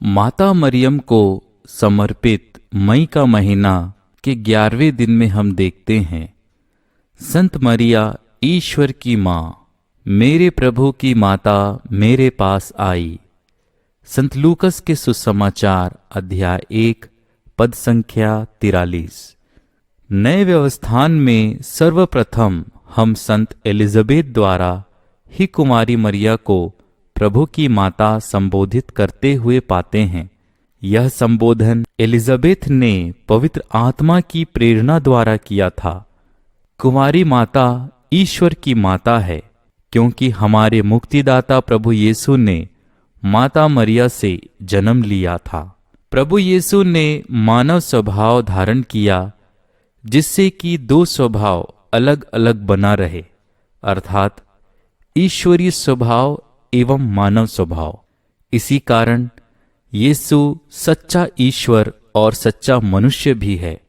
माता मरियम को समर्पित मई का महीना के 11वें दिन में हम देखते हैं, संत मरिया ईश्वर की माँ, मेरे प्रभु की माता मेरे पास आई। संत लूकस के सुसमाचार अध्याय 1 पद संख्या 43। नए व्यवस्थान में सर्वप्रथम हम संत एलिजाबेथ द्वारा ही कुमारी मरिया को प्रभु की माता संबोधित करते हुए पाते हैं। यह संबोधन एलिजाबेथ ने पवित्र आत्मा की प्रेरणा द्वारा किया था। कुमारी माता ईश्वर की माता है, क्योंकि हमारे मुक्तिदाता प्रभु यीशु ने माता मरिया से जन्म लिया था। प्रभु यीशु ने मानव स्वभाव धारण किया, जिससे कि दो स्वभाव अलग अलग बना रहे, अर्थात ईश्वरीय स्वभाव एवं मानव स्वभाव। इसी कारण यीशु सच्चा ईश्वर और सच्चा मनुष्य भी है,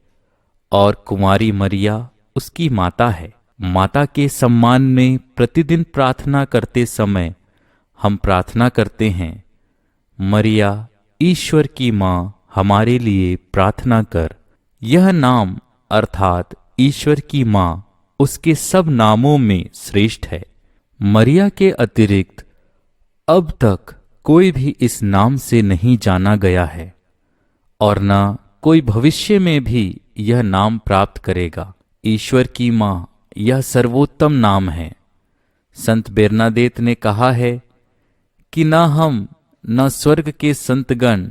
और कुमारी मरिया उसकी माता है। माता के सम्मान में प्रतिदिन प्रार्थना करते समय हम प्रार्थना करते हैं, मरिया ईश्वर की माँ हमारे लिए प्रार्थना कर। यह नाम अर्थात ईश्वर की माँ उसके सब नामों में श्रेष्ठ है। मरिया के अतिरिक्त अब तक कोई भी इस नाम से नहीं जाना गया है, और न कोई भविष्य में भी यह नाम प्राप्त करेगा। ईश्वर की माँ यह सर्वोत्तम नाम है। संत बेरनादेत ने कहा है कि न हम न स्वर्ग के संतगण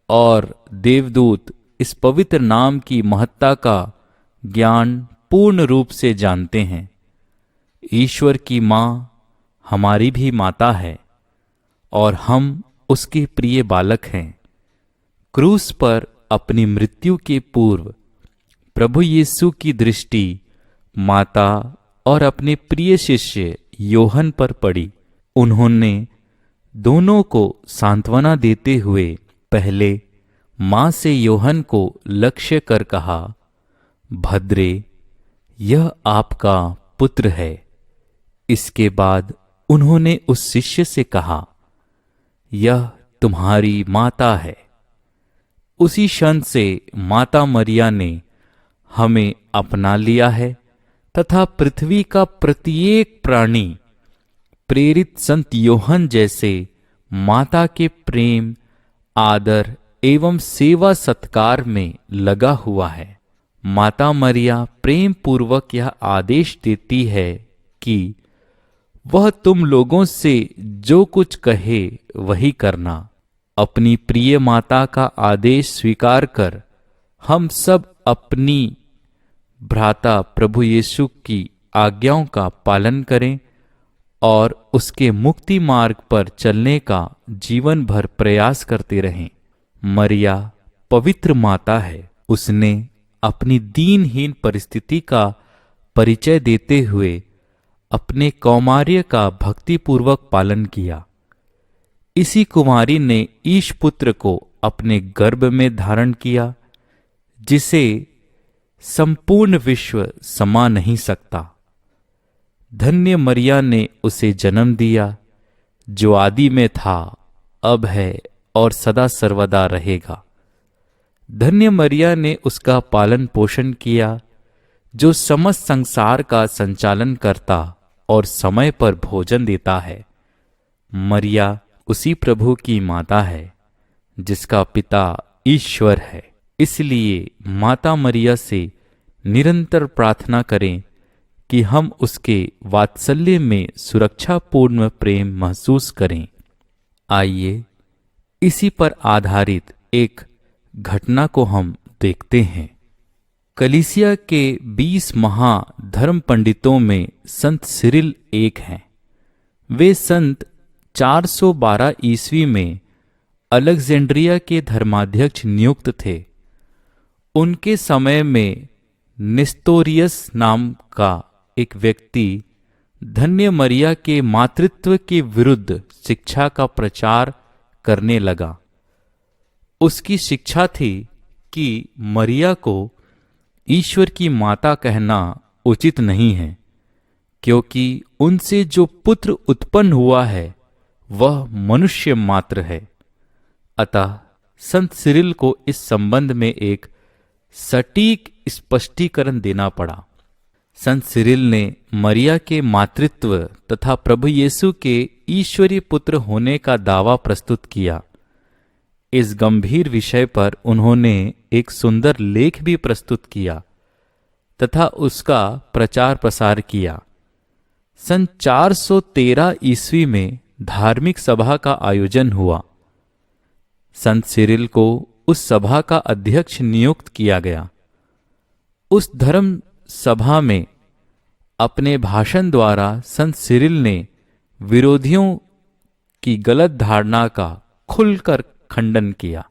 और देवदूत इस पवित्र नाम की महत्ता का ज्ञान पूर्ण रूप से जानते हैं। ईश्वर की माँ हमारी भी माता है, और हम उसके प्रिय बालक हैं। क्रूस पर अपनी मृत्यु के पूर्व प्रभु यीशु की दृष्टि माता और अपने प्रिय शिष्य योहन पर पड़ी। उन्होंने दोनों को सांत्वना देते हुए पहले मां से योहन को लक्ष्य कर कहा, भद्रे, यह आपका पुत्र है। इसके बाद उन्होंने उस शिष्य से कहा, यह तुम्हारी माता है। उसी क्षण से माता मरिया ने हमें अपना लिया है, तथा पृथ्वी का प्रत्येक प्राणी प्रेरित संत योहन जैसे माता के प्रेम, आदर एवं सेवा सत्कार में लगा हुआ है। माता मरिया प्रेम पूर्वक यह आदेश देती है कि वह तुम लोगों से जो कुछ कहे वही करना। अपनी प्रिय माता का आदेश स्वीकार कर हम सब अपनी भ्राता प्रभु यीशु की आज्ञाओं का पालन करें और उसके मुक्ति मार्ग पर चलने का जीवन भर प्रयास करते रहें। मरिया पवित्र माता है। उसने अपनी दीनहीन परिस्थिति का परिचय देते हुए अपने कौमार्य का भक्तिपूर्वक पालन किया। इसी कुमारी ने ईश पुत्र को अपने गर्भ में धारण किया, जिसे संपूर्ण विश्व समा नहीं सकता। धन्य मरिया ने उसे जन्म दिया, जो आदि में था, अब है और सदा सर्वदा रहेगा। धन्य मरिया ने उसका पालन पोषण किया, जो समस्त संसार का संचालन करता और समय पर भोजन देता है। मरिया उसी प्रभु की माता है, जिसका पिता ईश्वर है। इसलिए माता मरिया से निरंतर प्रार्थना करें कि हम उसके वात्सल्य में सुरक्षापूर्ण प्रेम महसूस करें। आइए इसी पर आधारित एक घटना को हम देखते हैं। कलीसिया के 20 महाधर्म पंडितों में संत सिरिल एक हैं। वे संत 412 ईस्वी में अलेक्जेंड्रिया के धर्माध्यक्ष नियुक्त थे। उनके समय में नेस्तोरियस नाम का एक व्यक्ति धन्य मरिया के मातृत्व के विरुद्ध शिक्षा का प्रचार करने लगा। उसकी शिक्षा थी कि मरिया को ईश्वर की माता कहना उचित नहीं है, क्योंकि उनसे जो पुत्र उत्पन्न हुआ है वह मनुष्य मात्र है। अतः संत सिरिल को इस संबंध में एक सटीक स्पष्टीकरण देना पड़ा। संत सिरिल ने मरिया के मातृत्व तथा प्रभु यीशु के ईश्वरीय पुत्र होने का दावा प्रस्तुत किया। इस गंभीर विषय पर उन्होंने एक सुंदर लेख भी प्रस्तुत किया तथा उसका प्रचार प्रसार किया। सन 413 ईस्वी में धार्मिक सभा का आयोजन हुआ। संत सिरिल को उस सभा का अध्यक्ष नियुक्त किया गया। उस धर्म सभा में अपने भाषण द्वारा संत सिरिल ने विरोधियों की गलत धारणा का खुलकर खंडन किया।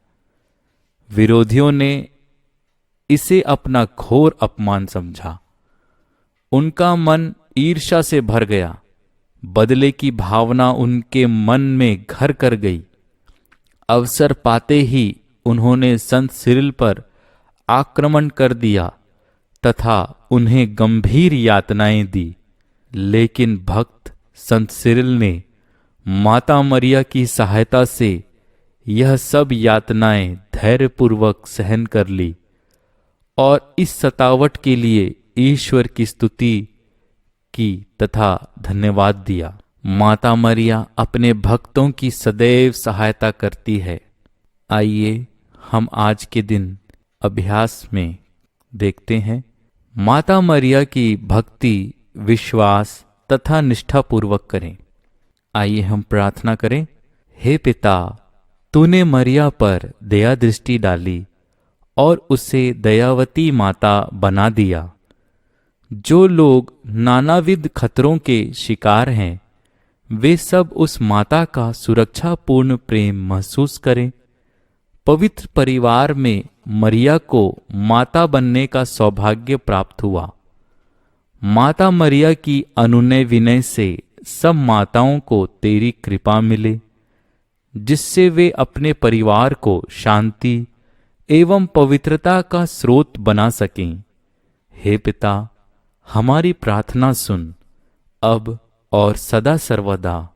विरोधियों ने इसे अपना घोर अपमान समझा। उनका मन ईर्ष्या से भर गया। बदले की भावना उनके मन में घर कर गई। अवसर पाते ही उन्होंने संत सिरिल पर आक्रमण कर दिया तथा उन्हें गंभीर यातनाएं दी। लेकिन भक्त संत सिरिल ने माता मरिया की सहायता से यह सब यातनाएं धैर्यपूर्वक सहन कर ली और इस सतावट के लिए ईश्वर की स्तुति की तथा धन्यवाद दिया। माता मरिया अपने भक्तों की सदैव सहायता करती है। आइए हम आज के दिन अभ्यास में देखते हैं माता मरिया की भक्ति, विश्वास तथा निष्ठापूर्वक करें। आइए हम प्रार्थना करें। हे पिता, तूने मरिया पर दया दृष्टि डाली और उसे दयावती माता बना दिया। जो लोग नानाविध खतरों के शिकार हैं, वे सब उस माता का सुरक्षापूर्ण प्रेम महसूस करें। पवित्र परिवार में मरिया को माता बनने का सौभाग्य प्राप्त हुआ। माता मरिया की अनुनय विनय से सब माताओं को तेरी कृपा मिले, जिससे वे अपने परिवार को शांति एवं पवित्रता का स्रोत बना सकें। हे पिता, हमारी प्रार्थना सुन, अब और सदा सर्वदा।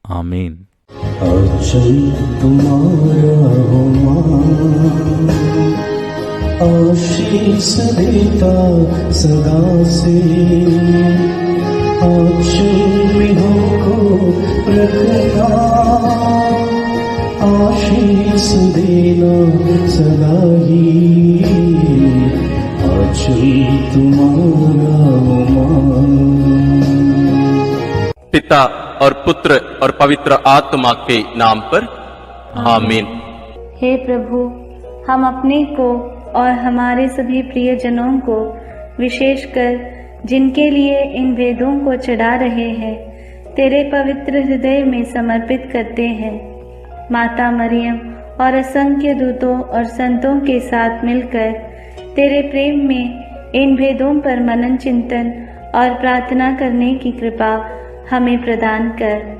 आमीन। आशीष देता सदा से, रखना आशीष देना सदा ही, पिता और पुत्र और पवित्र आत्मा के नाम पर आमीन। हे प्रभु, हम अपने को और हमारे सभी प्रियजनों को, विशेषकर जिनके लिए इन वेदों को चढ़ा रहे हैं, तेरे पवित्र हृदय में समर्पित करते हैं। माता मरियम और असंख्य दूतों और संतों के साथ मिलकर तेरे प्रेम में इन भेदों पर मनन चिंतन और प्रार्थना करने की कृपा हमें प्रदान कर।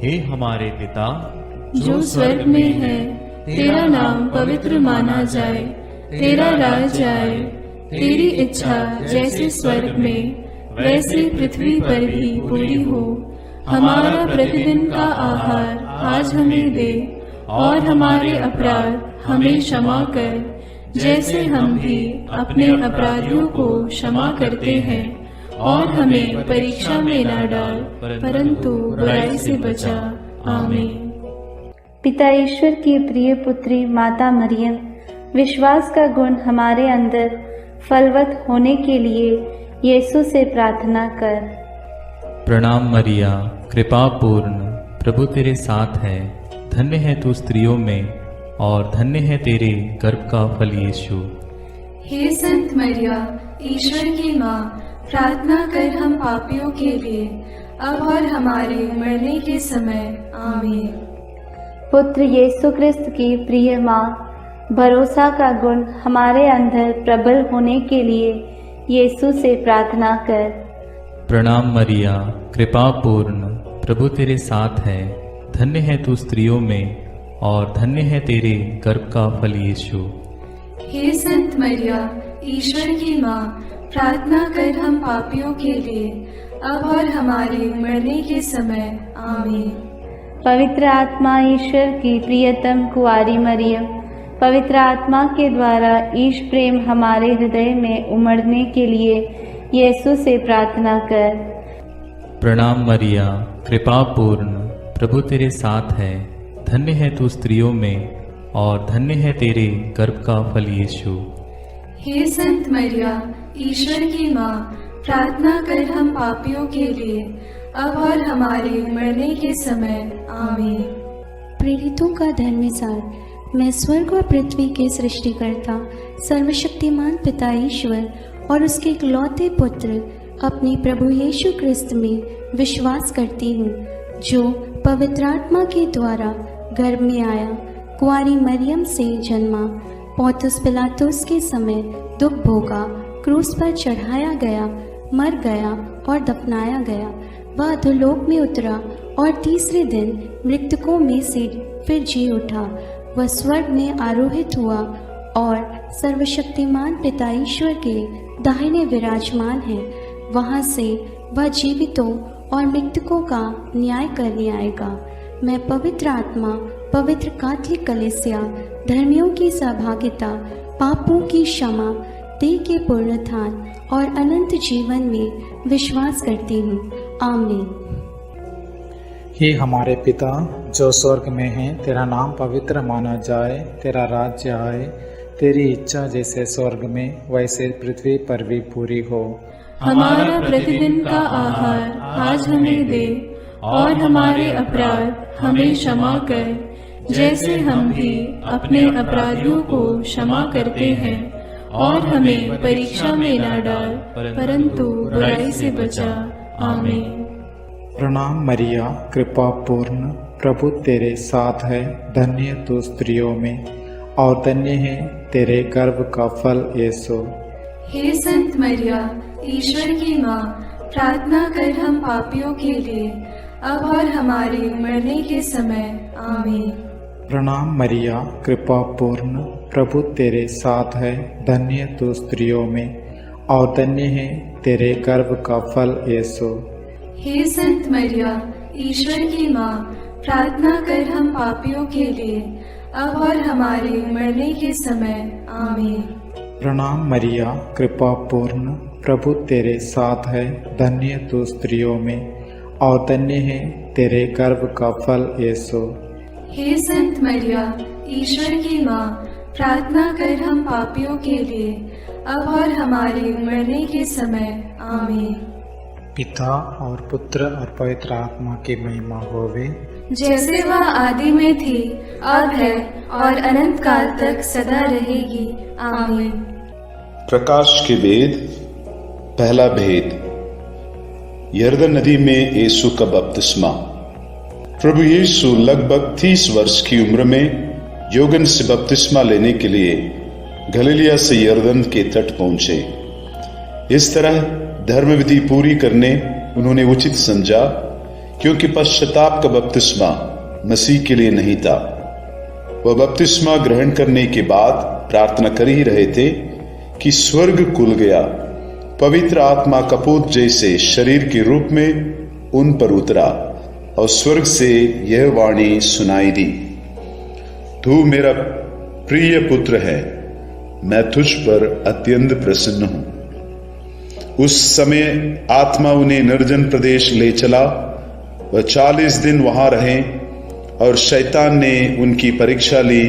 हे हमारे पिता जो स्वर्ग में है, तेरा नाम पवित्र माना जाए, तेरा राज आए, तेरी इच्छा जैसे स्वर्ग में वैसे पृथ्वी पर भी पूरी हो। हमारा प्रतिदिन का आहार आज हमें दे, और हमारे अपराध हमें क्षमा कर, जैसे हम भी अपने अपराधियों को क्षमा करते हैं, और हमें परीक्षा में न डाल, परंतु बुराई से बचा। आमीन। पिता ईश्वर की प्रिय पुत्री माता मरियम, विश्वास का गुण हमारे अंदर फलवत होने के लिए यीशु से प्रार्थना कर। प्रणाम मरिया, कृपा पूर्ण, प्रभु तेरे साथ है। धन्य है तू स्त्रियों में, और धन्य है तेरे गर्भ का फल यीशु। हे संत मरिया, ईश्वर की माँ, प्रार्थना कर हम पापियों के लिए, अब और हमारे मरने के समय। आमीन। पुत्र यीशु क्रिस्त की प्रिय माँ, भरोसा का गुण हमारे अंदर प्रबल होने के लिए यीशु से प्रार्थना कर। प्रणाम मरिया, कृपा पूर्ण, प्रभु तेरे साथ है। धन्य है तू स्त्रियों में, और धन्य है तेरे गर्भ का फल यीशु। हे संत मरिया, ईश्वर की माँ, प्रार्थना कर हम पापियों के लिए, अब और हमारे मरने के समय। आमीन। पवित्र आत्मा ईश्वर की प्रियतम कुंवारी मरियम, पवित्र आत्मा के द्वारा ईश प्रेम हमारे हृदय में उमड़ने के लिए यीशु से प्रार्थना कर। प्रणाम मरिया, कृपा पूर्ण, प्रभु तेरे साथ है। धन्य है तू स्त्रियों में और धन्य है तेरे गर्भ का फल यीशु। हे संत मरिया, ईश्वर की माँ, प्रार्थना कर हम पापियों के लिए, अब और हमारे मरने के समय। आमीन। प्रेरितों का धर्मसार। मैं स्वर्ग और पृथ्वी के सृष्टिकर्ता सर्वशक्तिमान पिता ईश्वर और उसके इकलौते पुत्र अपने प्रभु यीशु क्रिस्त में विश्वास करती हूँ, जो पवित्र आत्मा के द्वारा गर्भ में आया, कुंवारी मरियम से जन्मा, पौंतुस पिलातुस के समय दुख भोगा, क्रूस पर चढ़ाया गया, मर गया और दफनाया गया। वह अधोलोक में उतरा और तीसरे दिन मृतकों में से फिर जी उठा। वह स्वर्ग में आरोहित हुआ और सर्वशक्तिमान पिता ईश्वर के दाहिने विराजमान है। वहाँ से वह जीवितों और मृतकों का न्याय करने आएगा। मैं पवित्र आत्मा, पवित्र कैथोलिक कलीसिया, धर्मियों की सहभागिता, पापों की क्षमा, देह के पुनरुत्थान और अनंत जीवन में विश्वास करती हूँ। आमीन। हे हमारे पिता जो स्वर्ग में है, तेरा नाम पवित्र माना जाए, तेरा राज्य आए, तेरी इच्छा जैसे स्वर्ग में वैसे पृथ्वी पर भी पूरी हो। हमारा प्रतिदिन का आहार आज हमें दे और हमारे अपराध हमें क्षमा कर, जैसे हम भी अपने अपराधियों को क्षमा करते हैं, और हमें परीक्षा में न डाल, परंतु बुराई से बचा। आमीन। प्रणाम मरिया, कृपा पूर्ण, प्रभु तेरे साथ है। धन्य तू स्त्रियों में और धन्य है तेरे गर्भ का फल यीशु। हे संत मरिया, ईश्वर की माँ, प्रार्थना कर हम पापियों के लिए, अब और हमारे मरने के समय। आमीन। प्रणाम मरिया, कृपा पूर्ण, प्रभु तेरे साथ है। धन्य तू स्त्रियों में और धन्य है तेरे गर्भ का फल यीशु। हे संत मरिया, ईश्वर की माँ, प्रार्थना कर हम पापियों के लिए, अब और हमारे मरने के समय। आमीन। प्रणाम मरिया, कृपा पूर्ण, प्रभु तेरे साथ है। धन्य तू स्त्रियों में और धन्य है तेरे गर्भ का फल यीशु। हे संत मरिया, ईश्वर की माँ, प्रार्थना कर हम पापियों के लिए, अब और हमारे मरने के समय। आमीन। पिता और पुत्र और पवित्र आत्मा की महिमा होवे, जैसे वह आदि में थी, अब है और अनंत काल तक सदा रहेगी। आमीन। प्रकाश के वेद। पहला भेद, यरदन नदी में यीशु का बपतिस्मा। प्रभु यीशु लगभग 30 वर्ष की उम्र में योगन से बपतिस्मा लेने के लिए गलीलिया से यरदन के तट पहुंचे। इस तरह धर्म विधि पूरी करने उन्होंने उचित समझा, क्योंकि पश्चाताप का बपतिस्मा मसीह के लिए नहीं था। वह बपतिस्मा ग्रहण करने के बाद प्रार्थना कर ही रहे थे कि स्वर्ग खुल गया। पवित्र आत्मा कपूत जैसे शरीर के रूप में उन पर उतरा और स्वर्ग से यह वाणी सुनाई दी, तू मेरा प्रिय पुत्र है, मैं तुझ पर अत्यंत प्रसन्न हूं। उस समय आत्मा उन्हें निर्जन प्रदेश ले चला। वह 40 दिन वहां रहे और शैतान ने उनकी परीक्षा ली।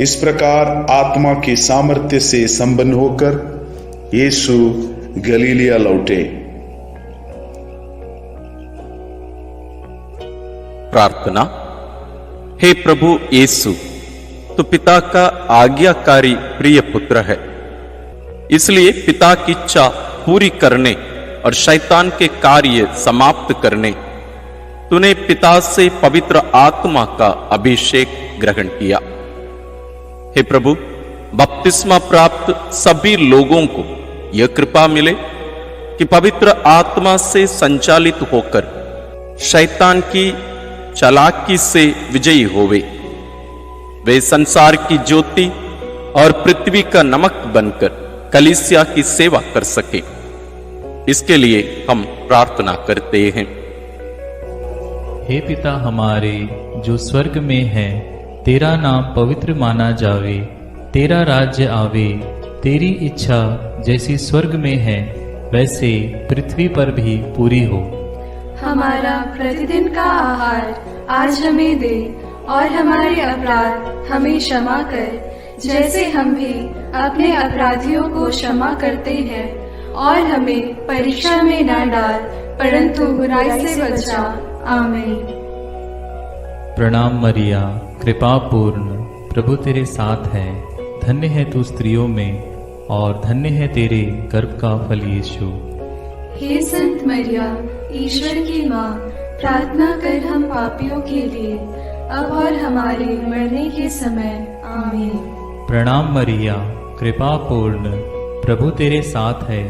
इस प्रकार आत्मा के सामर्थ्य से संपन्न होकर यीशु गलीलिया लौटे। प्रार्थना। हे प्रभु यीशु, तो पिता का आज्ञाकारी प्रिय पुत्र है, इसलिए पिता की इच्छा पूरी करने और शैतान के कार्य समाप्त करने तूने पिता से पवित्र आत्मा का अभिषेक ग्रहण किया। हे प्रभु, बपतिस्मा प्राप्त सभी लोगों को यह कृपा मिले कि पवित्र आत्मा से संचालित होकर शैतान की चालाकी से विजयी होवे। वे संसार की ज्योति और पृथ्वी का नमक बनकर कलीसिया की सेवा कर सके। इसके लिए हम प्रार्थना करते हैं। हे पिता हमारे जो स्वर्ग में है, तेरा नाम पवित्र माना जावे, तेरा राज्य आवे, तेरी इच्छा जैसी स्वर्ग में है वैसे पृथ्वी पर भी पूरी हो। हमारा प्रतिदिन का आहार आज हमें दे, और हमारे अपराध हमें क्षमा कर, जैसे हम भी अपने अपराधियों को क्षमा करते हैं, और हमें परीक्षा में न डाल, परंतु बुराई से बचा। आमीन। प्रणाम मरिया, कृपा पूर्ण, प्रभु तेरे साथ है, धन्य है तू स्त्रियों में और धन्य है तेरे गर्भ का फल यीशु। हे संत मरिया, ईश्वर की माँ, प्रार्थना कर हम पापियों के लिए, अब और हमारे मरने के समय। आमीन। प्रणाम मरिया, कृपा पूर्ण, प्रभु तेरे साथ है,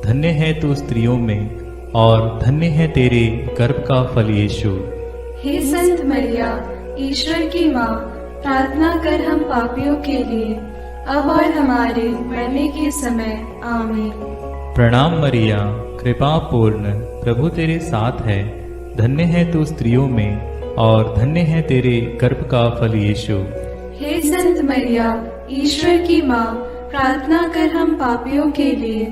धन्य है तू स्त्रियों में और धन्य है तेरे गर्भ का फल यीशु। हे संत मरिया, ईश्वर की माँ, प्रार्थना कर हम पापियों के लिए, अब और हमारे मरने के समय। आमीन। प्रणाम मरिया, कृपा पूर्ण, प्रभु तेरे साथ है, धन्य है तू स्त्रियों में और धन्य है तेरे गर्भ का फल यीशु। हे संत मरिया, ईश्वर की माँ, प्रार्थना कर हम पापियों के लिए,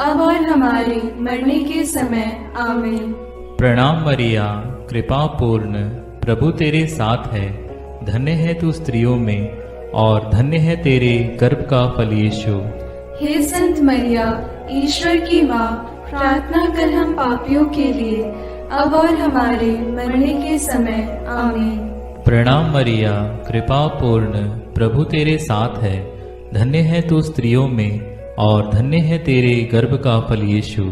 अब और हमारे मरने के समय। आमीन। प्रणाम मरिया, कृपा पूर्ण, प्रभु तेरे साथ है, धन्य है तू स्त्रियों में और धन्य है तेरे गर्भ का फल यीशु। हे संत मरिया, ईश्वर की माँ, प्रार्थना कर हम पापियों के लिए, अब और हमारे मरने के समय। आमीन। प्रणाम मरिया, कृपा पूर्ण, प्रभु तेरे साथ है, धन्य है तू स्त्रियों में और धन्य है तेरे गर्भ का फल यीशु।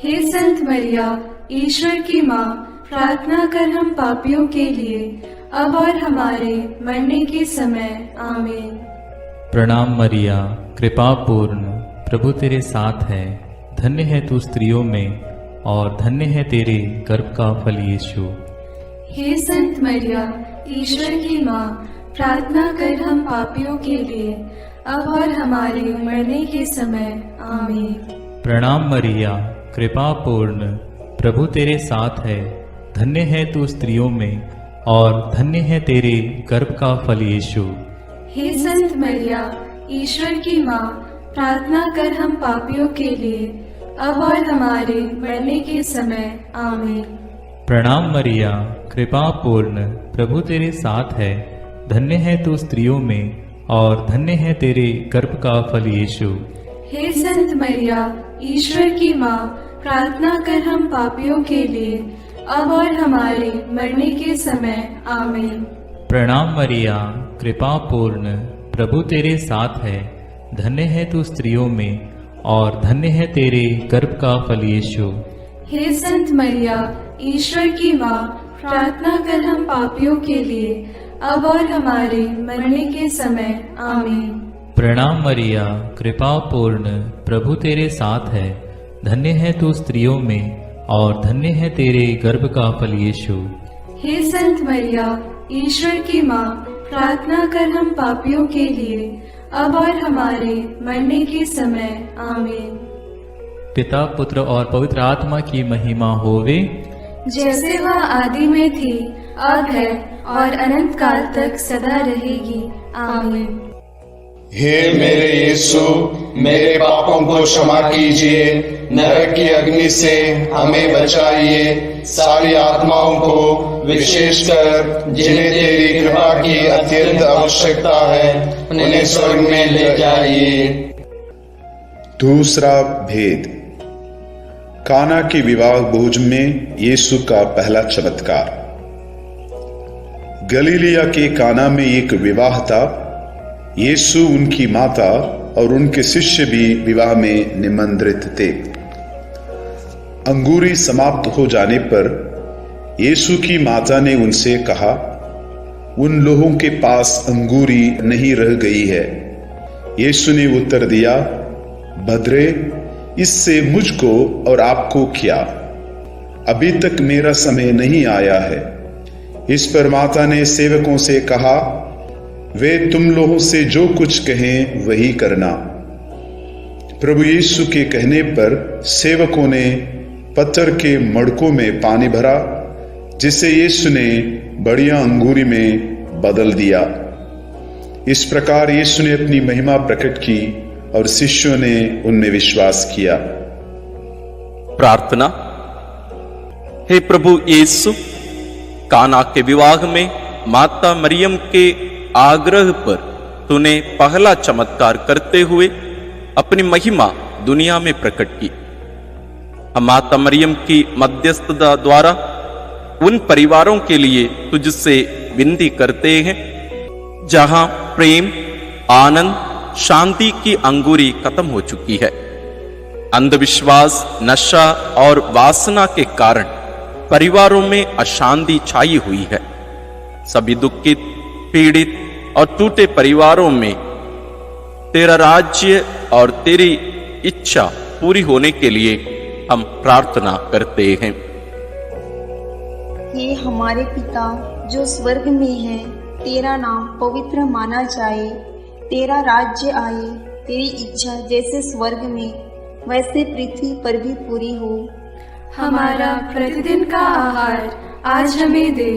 हे संत मरिया, ईश्वर की माँ, प्रार्थना कर हम पापियों के लिए, अब और हमारे मरने के समय। आमीन। प्रणाम मरिया, कृपा पूर्ण, प्रभु तेरे साथ है, धन्य है तू स्त्रियों में और धन्य है तेरे गर्भ का फल यीशु। हे संत मरिया, ईश्वर की माँ, प्रार्थना कर हम पापियों के लिए, अब और हमारे मरने के समय। आमीन। प्रणाम मरिया, कृपा पूर्ण, प्रभु तेरे साथ है, धन्य है तू स्त्रियों में और धन्य है तेरे गर्भ का फल यीशु। हे संत मरिया, ईश्वर की माँ, प्रार्थना कर हम पापियों के लिए, अब और हमारे मरने के समय। आमीन। प्रणाम मरिया, कृपा पूर्ण, प्रभु तेरे साथ है, धन्य है तू स्त्रियों में और धन्य है तेरे गर्भ का फल यीशु। हे संत मरिया, ईश्वर की माँ, प्रार्थना कर हम पापियों के लिए, अब और हमारे मरने के समय। आमीन। प्रणाम मरिया, कृपा पूर्ण, प्रभु तेरे साथ है, धन्य है तू स्त्रियों में और धन्य है तेरे गर्भ का फल यीशु। हे संत मरिया, ईश्वर की माँ, प्रार्थना कर हम पापियों के लिए, अब और हमारे मरने के समय। आमीन। प्रणाम मरिया, कृपा पूर्ण, प्रभु तेरे साथ है, धन्य है तू स्त्रियों में और धन्य है तेरे गर्भ का फल यीशु। हे संत मरिया, ईश्वर की माँ, प्रार्थना कर हम पापियों के लिए, अब और हमारे मरने के समय। आमीन। पिता, पुत्र और पवित्र आत्मा की महिमा होवे, जैसे वह आदि में थी, अब है और अनंत काल तक सदा रहेगी। आमीन। हे मेरे यीशु, मेरे पापों को क्षमा कीजिए, नरक की अग्नि से हमें बचाइए, सारी आत्माओं को, विशेषकर जिन्हें तेरी कृपा की अत्यंत आवश्यकता है, उन्हें स्वर्ग में ले जाइए। दूसरा भेद, काना के विवाह भोज में यीशु का पहला चमत्कार। गलीलिया के काना में एक विवाह था। यीशु, उनकी माता और उनके शिष्य भी विवाह में निमंत्रित थे। अंगूरी समाप्त हो जाने पर यीशु की माता ने उनसे कहा, उन लोगों के पास अंगूरी नहीं रह गई है। यीशु ने उत्तर दिया, भद्रे, इससे मुझको और आपको क्या? अभी तक मेरा समय नहीं आया है। इस पर माता ने सेवकों से कहा, वे तुम लोगों से जो कुछ कहें वही करना। प्रभु यीशु के कहने पर सेवकों ने पत्थर के मड़कों में पानी भरा, जिसे यीशु ने बढ़िया अंगूरी में बदल दिया। इस प्रकार यीशु ने अपनी महिमा प्रकट की और शिष्यों ने उनमें विश्वास किया। प्रार्थना। हे प्रभु यीशु, काना के विवाह में माता मरियम के आग्रह पर तूने पहला चमत्कार करते हुए अपनी महिमा दुनिया में प्रकट की। हम माता मरियम की मध्यस्थता द्वारा उन परिवारों के लिए तुझसे विनती करते हैं जहां प्रेम, आनंद, शांति की अंगूरी खत्म हो चुकी है। अंधविश्वास, नशा और वासना के कारण परिवारों में अशांति छाई हुई है। सभी दुखित, पीड़ित और टूटे परिवारों में तेरा राज्य और तेरी इच्छा पूरी होने के लिए हम प्रार्थना करते हैं। हे हमारे पिता जो स्वर्ग में है, तेरा नाम पवित्र माना जाए, तेरा राज्य आए, तेरी इच्छा जैसे स्वर्ग में वैसे पृथ्वी पर भी पूरी हो। हमारा प्रतिदिन का आहार आज हमें दे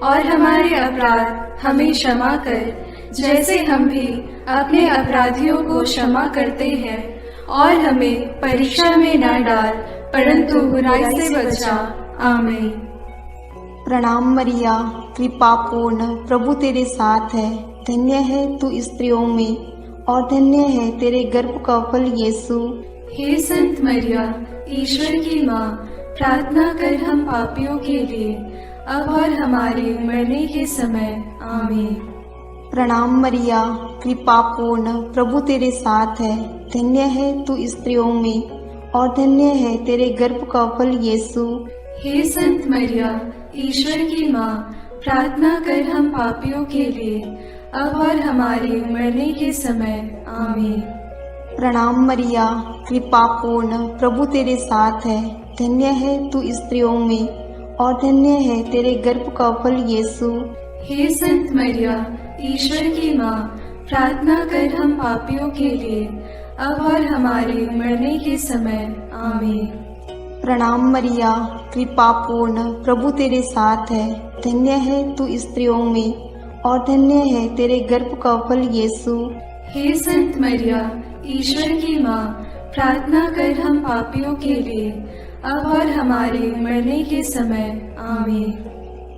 और हमारे अपराध हमें क्षमा कर, जैसे हम भी अपने अपराधियों को क्षमा करते हैं, और हमें परीक्षा में न डाल परंतु बुराई से बचा। आमीन। प्रणाम मरिया, कृपा पूर्ण, प्रभु तेरे साथ है। धन्य है तू स्त्रियों में और धन्य है तेरे गर्भ का फल यीशु। हे संत मरिया, ईश्वर की माँ, प्रार्थना कर हम पापियों के लिए अब और हमारे मरने के समय। आमीन। प्रणाम मरिया, कृपा पूर्ण, प्रभु तेरे साथ है। धन्य है तू स्त्रियों में और धन्य है तेरे गर्भ का फल यीशु। हे संत मरिया, ईश्वर की माँ, प्रार्थना कर हम पापियों के लिए अब और हमारे मरने के समय। आमीन। प्रणाम मरिया, कृपा पूर्ण, प्रभु तेरे साथ है। धन्य है तू स्त्रियों में और धन्य है तेरे गर्भ का फल यीशु। हे संत मरिया, ईश्वर की माँ, प्रार्थना कर हम पापियों के लिए अब और हमारे मरने के समय। आमीन। प्रणाम मरिया, कृपा पूर्ण, प्रभु तेरे साथ है। धन्य है तू स्त्रियों में और धन्य है तेरे गर्भ का फल यीशु। हे संत मरिया, ईश्वर की माँ, प्रार्थना कर हम पापियों के लिए अब और हमारे मरने के समय। आमीन।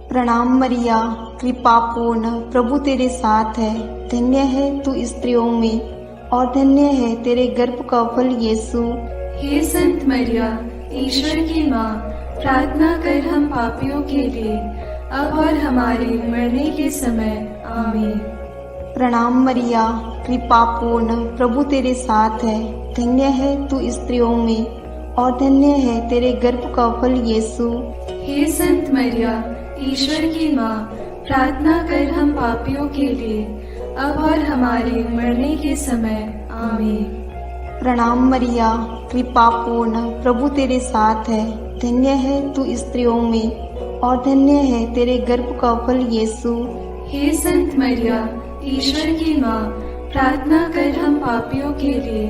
प्रणाम मरिया, कृपा पूर्ण, प्रभु तेरे साथ है। धन्य है तू स्त्रियों में और धन्य है तेरे गर्भ का फल यीशु। हे संत मरिया, ईश्वर की माँ, प्रार्थना कर हम पापियों के लिए अब और हमारे मरने के समय। आमीन। प्रणाम मरिया, कृपा पूर्ण, प्रभु तेरे साथ है। धन्य है तू स्त्रियों में और धन्य है तेरे गर्भ का फल यीशु। हे संत मरिया, ईश्वर की माँ, प्रार्थना कर हम पापियों के लिए अब और हमारे मरने के समय। आमीन। प्रणाम मरिया, कृपा पूर्ण, प्रभु तेरे साथ है। धन्य है तू स्त्रियों में और धन्य है तेरे गर्भ का फल यीशु। हे संत मरिया, ईश्वर की माँ, प्रार्थना कर हम पापियों के लिए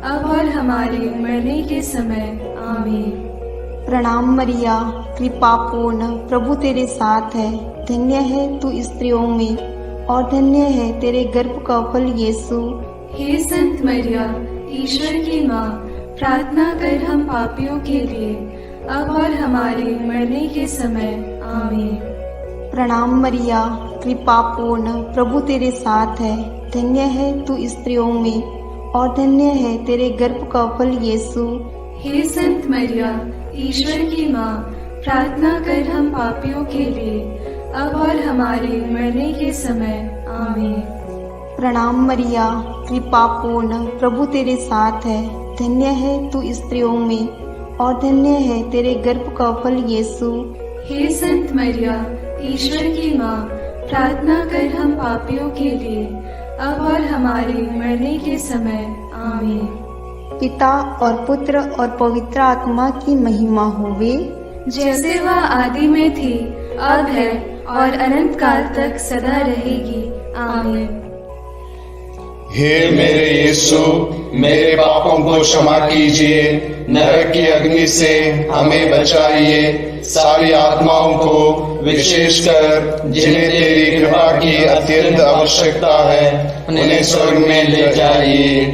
अब और हमारे मरने के समय। आमीन। प्रणाम मरिया, कृपा पूर्ण, प्रभु तेरे साथ है। धन्य है तू स्त्रियों में और धन्य है तेरे गर्भ का फल यीशु। हे संत मरिया, ईश्वर की माँ, प्रार्थना कर हम पापियों के लिए अब और हमारे मरने के समय। आमीन। प्रणाम मरिया, कृपा पूर्ण, प्रभु तेरे साथ है। धन्य है तू स्त्रियों में और धन्य है तेरे गर्भ का फल यीशु। हे संत मरिया, ईश्वर की माँ, प्रार्थना कर हम पापियों के लिए अब और हमारे मरने के समय। आमीन। प्रणाम मरिया, कृपा पूर्ण, प्रभु तेरे साथ है। धन्य है तू स्त्रियों में और धन्य है तेरे गर्भ का फल यीशु। हे संत मरिया, ईश्वर की माँ, प्रार्थना कर हम पापियों के लिए अब और हमारे मरने के समय। आमीन। पिता और पुत्र और पवित्र आत्मा की महिमा होवे, जैसे वह आदि में थी, अब है और अनंत काल तक सदा रहेगी। आमीन। हे मेरे यीशु, मेरे पापों को क्षमा कीजिए, नरक की अग्नि से हमें बचाइए, सारी आत्माओं को विशेषकर जिन्हें तेरी कृपा की अत्यंत आवश्यकता है, उन्हें स्वर्ग में ले जाइए।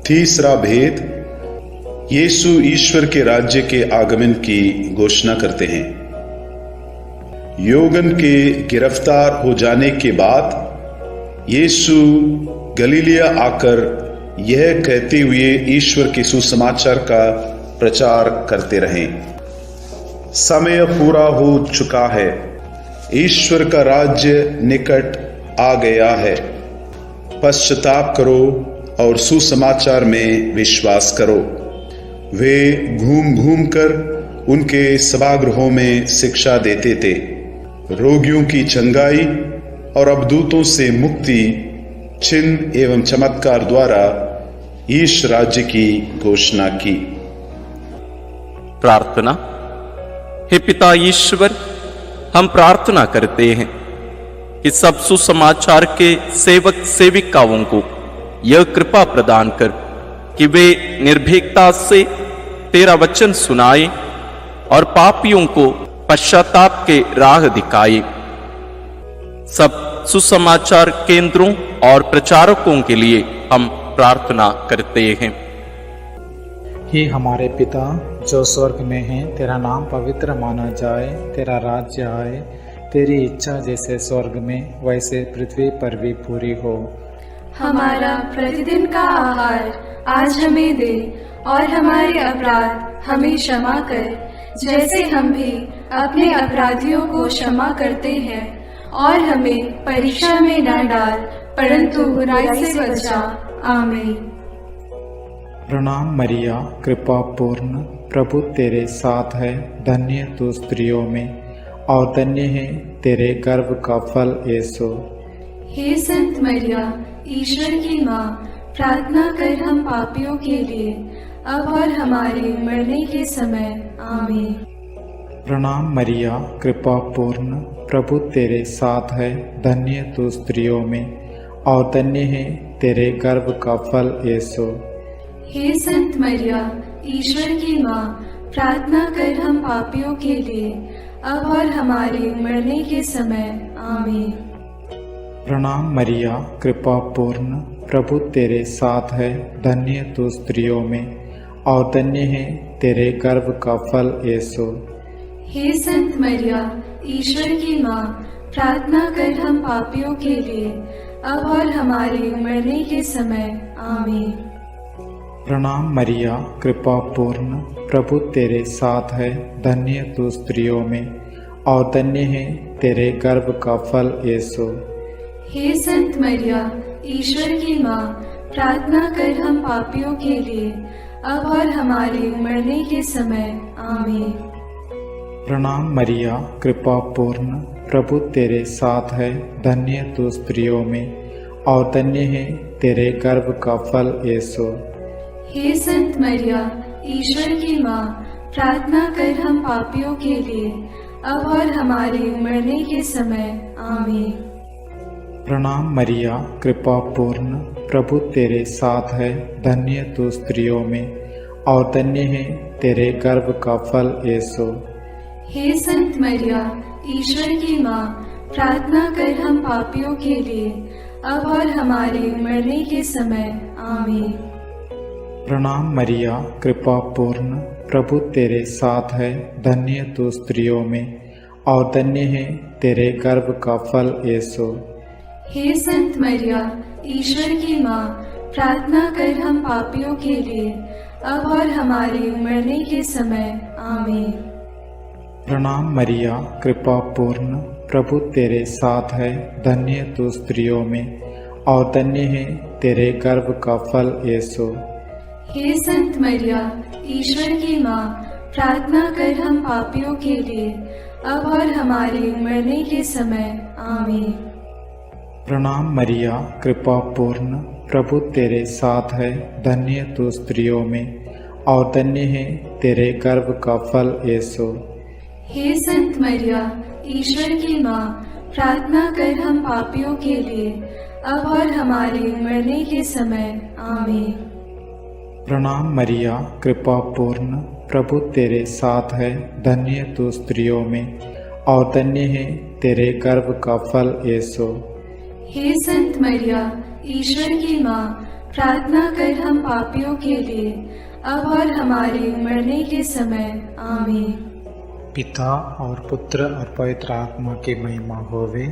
तीसरा भेद, यीशु ईश्वर के राज्य के आगमन की घोषणा करते हैं। योगन के गिरफ्तार हो जाने के बाद यीशु गलीलिया आकर यह कहते हुए ईश्वर के सुसमाचार का प्रचार करते रहे, समय पूरा हो चुका है, ईश्वर का राज्य निकट आ गया है, पश्चाताप करो और सुसमाचार में विश्वास करो। वे घूम घूम कर उनके सभागृहों में शिक्षा देते थे, रोगियों की चंगाई और अवधूतों से मुक्ति, चिन्ह एवं चमत्कार द्वारा ईश राज्य की घोषणा की। प्रार्थना। हे पिता ईश्वर, हम प्रार्थना करते हैं कि सब सुसमाचार के सेवक सेविकाओं को यह कृपा प्रदान कर कि वे निर्भीकता से तेरा वचन सुनाए और पापियों को पश्चाताप के राह दिखाए। सब सुसमाचार केंद्रों और प्रचारकों के लिए हम प्रार्थना करते हैं। हे हमारे पिता जो स्वर्ग में है, तेरा नाम पवित्र माना जाए, तेरा राज्य आए, तेरी इच्छा जैसे स्वर्ग में वैसे पृथ्वी पर भी पूरी हो। हमारा प्रतिदिन का आहार आज हमें दे और हमारे अपराध हमें क्षमा कर, जैसे हम भी अपने अपराधियों को क्षमा करते हैं, और हमें परीक्षा में न डाल परंतु बुराई से बचा। आमीन। प्रणाम मरिया, कृपा पूर्ण, प्रभु तेरे साथ है, धन्य तू स्त्रियों में और धन्य है तेरे गर्भ का फल यीशु। हे संत मरिया, ईश्वर की माँ, प्रार्थना कर हम पापियों के लिए अब और हमारे मरने के समय। आमीन। प्रणाम मरिया, कृपा पूर्ण, प्रभु तेरे साथ है, धन्य तू स्त्रियों में और धन्य है तेरे गर्भ का फल यीशु। हे संत मरिया, ईश्वर की माँ, प्रार्थना कर हम पापियों के लिए अब और हमारे मरने के समय। आमीन। प्रणाम मरिया, कृपा पूर्ण, प्रभु तेरे साथ है, धन्य तू स्त्रियों में और धन्य है तेरे गर्भ का फल यीशु। हे संत मरिया, ईश्वर की माँ, प्रार्थना कर हम पापियों के लिए अब और हमारे मरने के समय। आमीन। प्रणाम मरिया, कृपा पूर्ण, प्रभु तेरे साथ है, धन्य तू स्त्रियों में और धन्य है तेरे गर्भ का फल यीशु। हे संत मरिया, ईश्वर की माँ, प्रार्थना कर हम पापियों के लिए अब और हमारे मरने के समय। आमीन। प्रणाम मरिया, कृपा पूर्ण, प्रभु तेरे साथ है, धन्य तू स्त्रियों में और धन्य है तेरे गर्भ का फल यीशु। हे संत मरिया, ईश्वर की माँ, प्रार्थना कर हम पापियों के लिए अब और हमारे मरने के समय। आमीन। प्रणाम मरिया, कृपा पूर्ण, प्रभु तेरे साथ है, धन्य तू स्त्रियों में और धन्य है तेरे गर्भ का फल यीशु। हे संत मरिया, ईश्वर की माँ, प्रार्थना कर हम पापियों के लिए अब और हमारे मरने के समय। आमीन। प्रणाम मरिया, कृपा पूर्ण, प्रभु तेरे साथ है, धन्य तू स्त्रियों में और धन्य है तेरे गर्भ का फल यीशु। हे संत मरिया, ईश्वर की माँ, प्रार्थना कर हम पापियों के लिए अब और हमारे मरने के समय। आमीन। प्रणाम मरिया, कृपा पूर्ण, प्रभु तेरे साथ है, धन्य तू स्त्रियों में और धन्य है तेरे गर्भ का फल यीशु। हे संत मरिया, ईश्वर की माँ, प्रार्थना कर हम पापियों के लिए अब और हमारे मरने के समय। आमीन। प्रणाम मरिया, कृपा पूर्ण, प्रभु तेरे साथ है, धन्य तू स्त्रियों में और धन्य है तेरे गर्भ का फल यीशु। हे संत मरिया, ईश्वर की माँ, प्रार्थना कर हम पापियों के लिए अब और हमारे मरने के समय। आमीन। प्रणाम मरिया, कृपा पूर्ण, प्रभु तेरे साथ है। धन्य तू स्त्रियों में और धन्य है तेरे गर्भ का फल यीशु। हे संत मरिया, ईश्वर की माँ, प्रार्थना कर हम पापियों के लिए, अब और हमारे मरने के समय। आमीन। पिता और पुत्र और पवित्र आत्मा की महिमा होवे,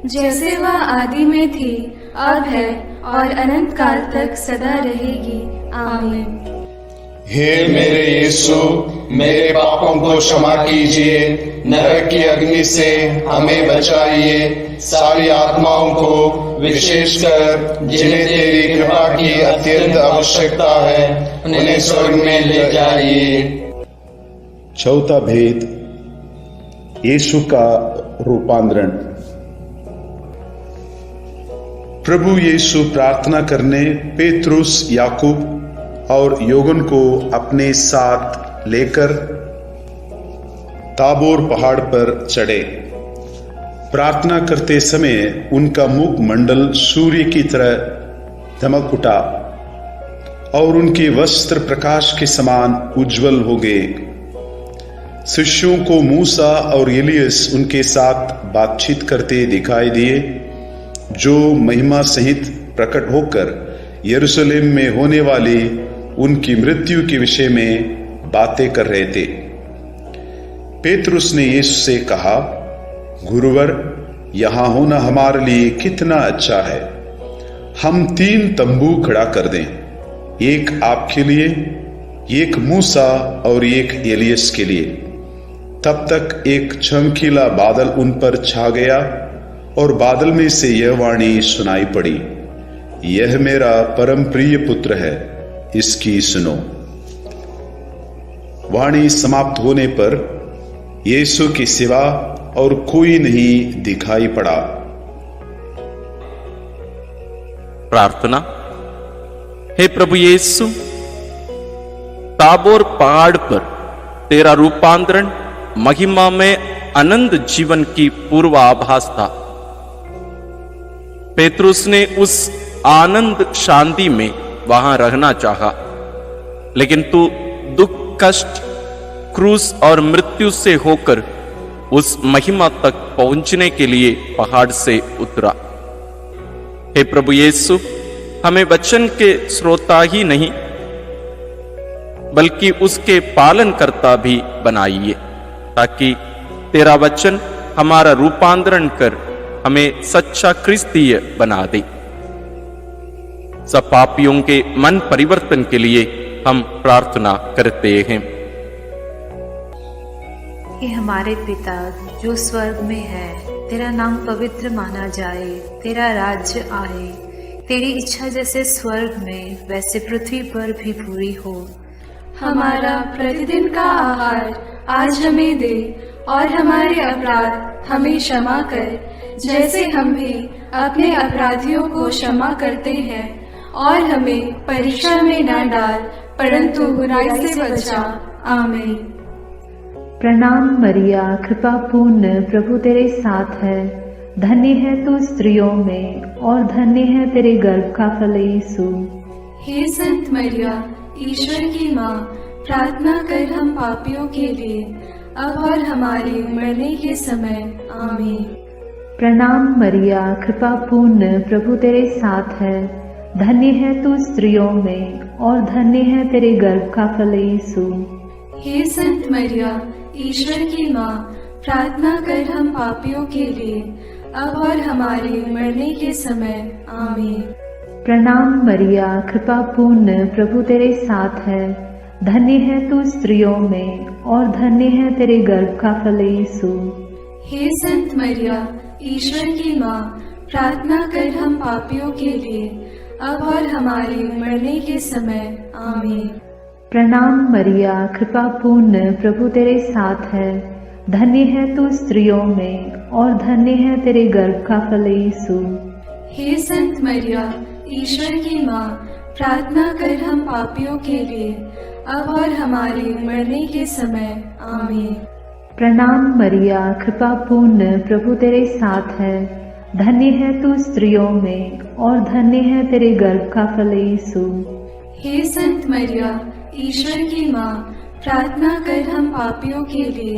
जैसे वह आदि में थी, अब है और अनंत काल तक सदा रहेगी। आमीन। हे मेरे यीशु, मेरे पापों को क्षमा कीजिए, नरक की अग्नि से हमें बचाइए, सारी आत्माओं को विशेषकर जिन्हें तेरी कृपा की अत्यंत आवश्यकता है उन्हें स्वर्ग में ले जाइए। चौथा भेद, यीशु का रूपांतरण। प्रभु यीशु प्रार्थना करने पेत्रुस, याकूब और योगन को अपने साथ लेकर ताबोर पहाड़ पर चढ़े। प्रार्थना करते समय उनका मुख मंडल सूर्य की तरह दमक उठा और उनके वस्त्र प्रकाश के समान उज्जवल हो गए। शिष्यों को मूसा और एलियस उनके साथ बातचीत करते दिखाई दिए, जो महिमा सहित प्रकट होकर यरूशलेम में होने वाली उनकी मृत्यु के विषय में बातें कर रहे थे। पेतरुस ने यीशु से कहा, गुरुवर, यहां होना हमारे लिए कितना अच्छा है। हम 3 तंबू खड़ा कर दें, एक आपके लिए, एक मूसा और एक एलियस के लिए। तब तक एक चमकीला बादल उन पर छा गया और बादल में से यह वाणी सुनाई पड़ी, यह मेरा परम प्रिय पुत्र है, इसकी सुनो। वाणी समाप्त होने पर यीशु के सिवा और कोई नहीं दिखाई पड़ा। प्रार्थना। हे प्रभु यीशु, ताबोर पहाड़ पर तेरा रूपांतरण महिमा में अनंत जीवन की पूर्वाभास था। पेतरुस ने उस आनंद शांति में वहां रहना चाहा, लेकिन तू दुख, कष्ट, क्रूस और मृत्यु से होकर उस महिमा तक पहुंचने के लिए पहाड़ से उतरा। हे प्रभु यीशु, हमें वचन के श्रोता ही नहीं बल्कि उसके पालन करता भी बनाइए, ताकि तेरा वचन हमारा रूपांतरण कर हमें सच्चा क्रिस्तीय बना दे। सब पापियों के मन परिवर्तन के लिए हम प्रार्थना करते हैं। हे हमारे पिता जो स्वर्ग में है, तेरा नाम पवित्र माना जाए, तेरा राज्य आए, तेरी इच्छा जैसे स्वर्ग में वैसे पृथ्वी पर भी पूरी हो। हमारा प्रतिदिन का आहार आज हमें दे, और हमारे अपराध हमें क्षमा कर, जैसे हम भी अपने अपराधियों को क्षमा करते हैं, और हमें परीक्षा में न डाल, परंतु बुराई से बचा। आमीन। प्रणाम मरिया, कृपा पूर्ण, प्रभु तेरे साथ है। धन्य है तू स्त्रियों में और धन्य है तेरे गर्भ का फल यीशु। हे संत मरिया, ईश्वर की माँ, प्रार्थना कर हम पापियों के लिए, अब और हमारे मरने के समय। आमीन। प्रणाम मरिया, कृपा पूर्ण, प्रभु तेरे साथ है। धन्य है तू स्त्रियों में और धन्य है तेरे गर्भ का फल यीशु। हे संत मरिया, ईश्वर की माँ, प्रार्थना कर हम पापियों के लिए, अब और हमारे मरने के समय। आमीन। प्रणाम मरिया, कृपा पूर्ण, प्रभु तेरे साथ है। धन्य है तू स्त्रियों में और धन्य है तेरे गर्भ का फल यीशु। हे संत मरिया, ईश्वर की माँ, प्रार्थना कर हम पापियों के लिए, अब और हमारे मरने के समय। आमीन। प्रणाम मरिया, कृपा पूर्ण, प्रभु तेरे साथ है। धन्य है तू स्त्रियों में और धन्य है तेरे गर्भ का फल यीशु। हे संत मरिया, ईश्वर की माँ, प्रार्थना कर हम पापियों के लिए, अब और हमारे मरने के समय। आमीन। प्रणाम मरिया, कृपा पूर्ण, प्रभु तेरे साथ है। धन्य है तू स्त्रियों में और धन्य है तेरे गर्भ का फल यीशु। हे संत मरिया, ईश्वर की माँ, प्रार्थना कर हम पापियों के लिए,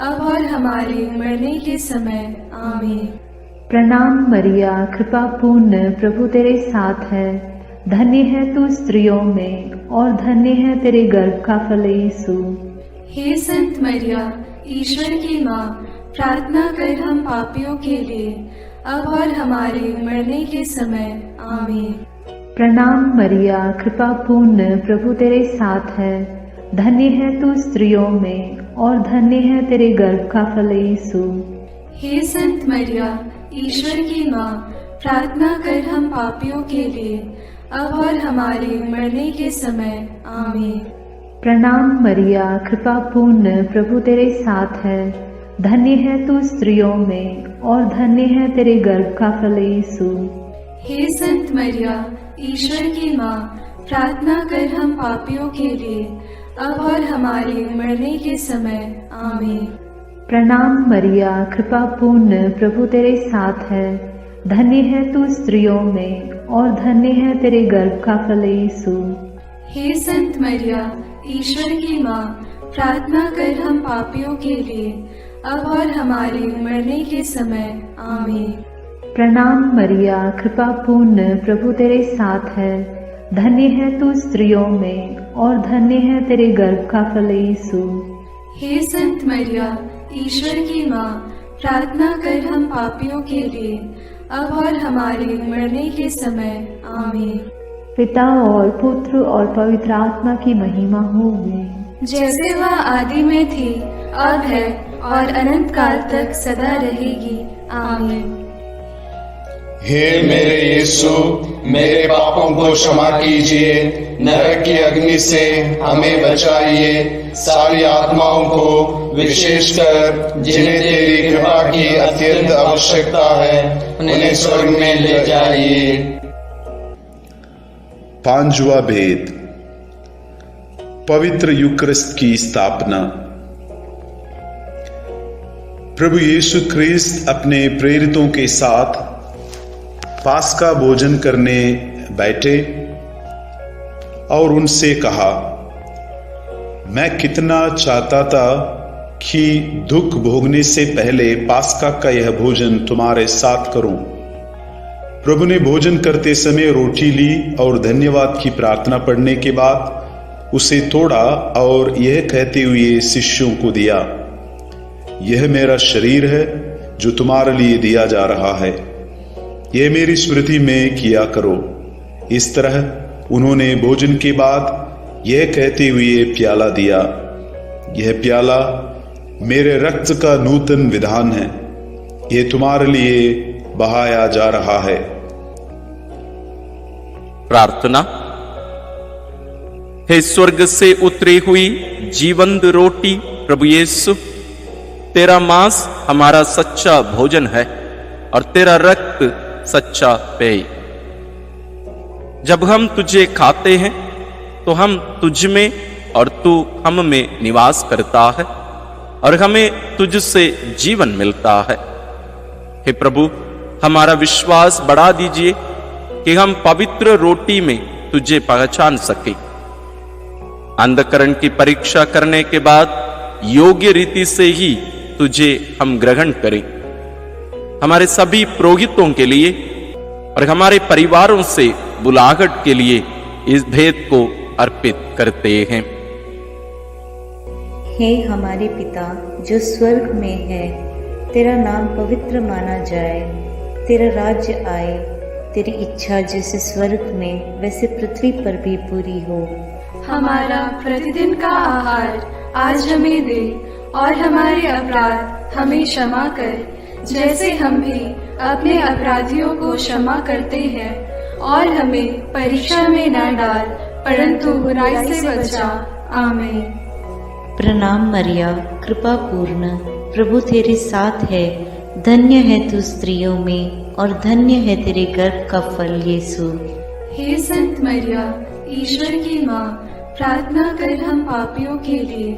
अब और हमारे मरने के समय। आमीन। प्रणाम मरिया, कृपा पूर्ण, प्रभु तेरे साथ है। धन्य है तू स्त्रियों में और धन्य है तेरे गर्भ का फल यीशु। हे संत मरिया, ईश्वर की माँ, प्रार्थना कर हम पापियों के लिए, अब और हमारे मरने के समय। आमीन। प्रणाम मरिया, कृपा पूर्ण, प्रभु तेरे साथ है। धन्य है तू स्त्रियों में और धन्य है तेरे गर्भ का फल यीशु। हे संत मरिया, ईश्वर की माँ, प्रार्थना कर हम पापियों के लिए, अब और हमारे मरने के समय। आमीन। प्रणाम मरिया, कृपा पूर्ण, प्रभु तेरे साथ है। धन्य है तू स्त्रियों में और धन्य है तेरे गर्भ का फल यीशु। हे संत मरिया, ईश्वर की माँ, प्रार्थना कर हम पापियों के लिए, अब और हमारे मरने के समय। आमीन। प्रणाम मरिया, कृपा पूर्ण, प्रभु तेरे साथ है। धन्य है तू स्त्रियों में और धन्य है तेरे गर्भ का फल यीशु। हे संत मरिया, ईश्वर की माँ, प्रार्थना कर हम पापियों के लिए, अब और हमारे मरने के समय। आमीन। प्रणाम मरिया, कृपा पूर्ण, प्रभु तेरे साथ है। धन्य है तू स्त्रियों में और धन्य है तेरे गर्भ का फल यीशु। हे संत मरिया, ईश्वर की माँ, प्रार्थना कर हम पापियों के लिए, अब और हमारे मरने के समय। आमीन। पिता और पुत्र और पवित्र आत्मा की महिमा होवे, जैसे वह आदि में थी, अब है और अनंत काल तक सदा रहेगी। आमीन। हे मेरे यीशु, मेरे पापों को क्षमा कीजिए, नरक की अग्नि से हमें बचाइए, सारी आत्माओं को विशेषकर जिन्हें तेरी कृपा की अत्यंत आवश्यकता है उन्हें स्वर्ग में ले जाइए। पांचवा भेद, पवित्र यूकरिस्त की स्थापना। प्रभु यीशु ख्रिस्त अपने प्रेरितों के साथ पास्का भोजन करने बैठे और उनसे कहा, मैं कितना चाहता था कि दुख भोगने से पहले पास्का का यह भोजन तुम्हारे साथ करूं। प्रभु ने भोजन करते समय रोटी ली और धन्यवाद की प्रार्थना पढ़ने के बाद उसे तोड़ा और यह कहते हुए शिष्यों को दिया, यह मेरा शरीर है जो तुम्हारे लिए दिया जा रहा है, यह मेरी स्मृति में किया करो। इस तरह उन्होंने भोजन के बाद यह कहते हुए प्याला दिया, यह प्याला मेरे रक्त का नूतन विधान है, यह तुम्हारे लिए बहाया जा रहा है। प्रार्थना। हे स्वर्ग से उतरी हुई जीवंत रोटी प्रभु यीशु, तेरा मांस हमारा सच्चा भोजन है और तेरा रक्त सच्चा पेय। जब हम तुझे खाते हैं तो हम तुझ में और तू हम में निवास करता है और हमें तुझसे जीवन मिलता है। हे प्रभु, हमारा विश्वास बढ़ा दीजिए कि हम पवित्र रोटी में तुझे पहचान सके। अंधकरण की परीक्षा करने के बाद योग्य रीति से ही तुझे हम ग्रहण करें। हमारे सभी पुरोहितों के लिए और हमारे परिवारों से बुलाहट के लिए इस भेद को अर्पित करते हैं। हे हमारे पिता जो स्वर्ग में है, तेरा नाम पवित्र माना जाए, तेरा राज्य आए, तेरी इच्छा जैसे स्वर्ग में वैसे पृथ्वी पर भी पूरी हो। हमारा प्रतिदिन का आहार आज हमें दे और हमारे अपराध हमें क्षमा कर, जैसे हम भी अपने अपराधियों को क्षमा करते हैं, और हमें परीक्षा में न डाल परंतु बुराई से बचा। आमीन। प्रणाम मरिया, कृपा पूर्ण, प्रभु तेरे साथ है। धन्य है तू स्त्रियों में और धन्य है तेरे गर्भ का फल यीशु। हे संत मरिया, ईश्वर की माँ, प्रार्थना कर हम पापियों के लिए,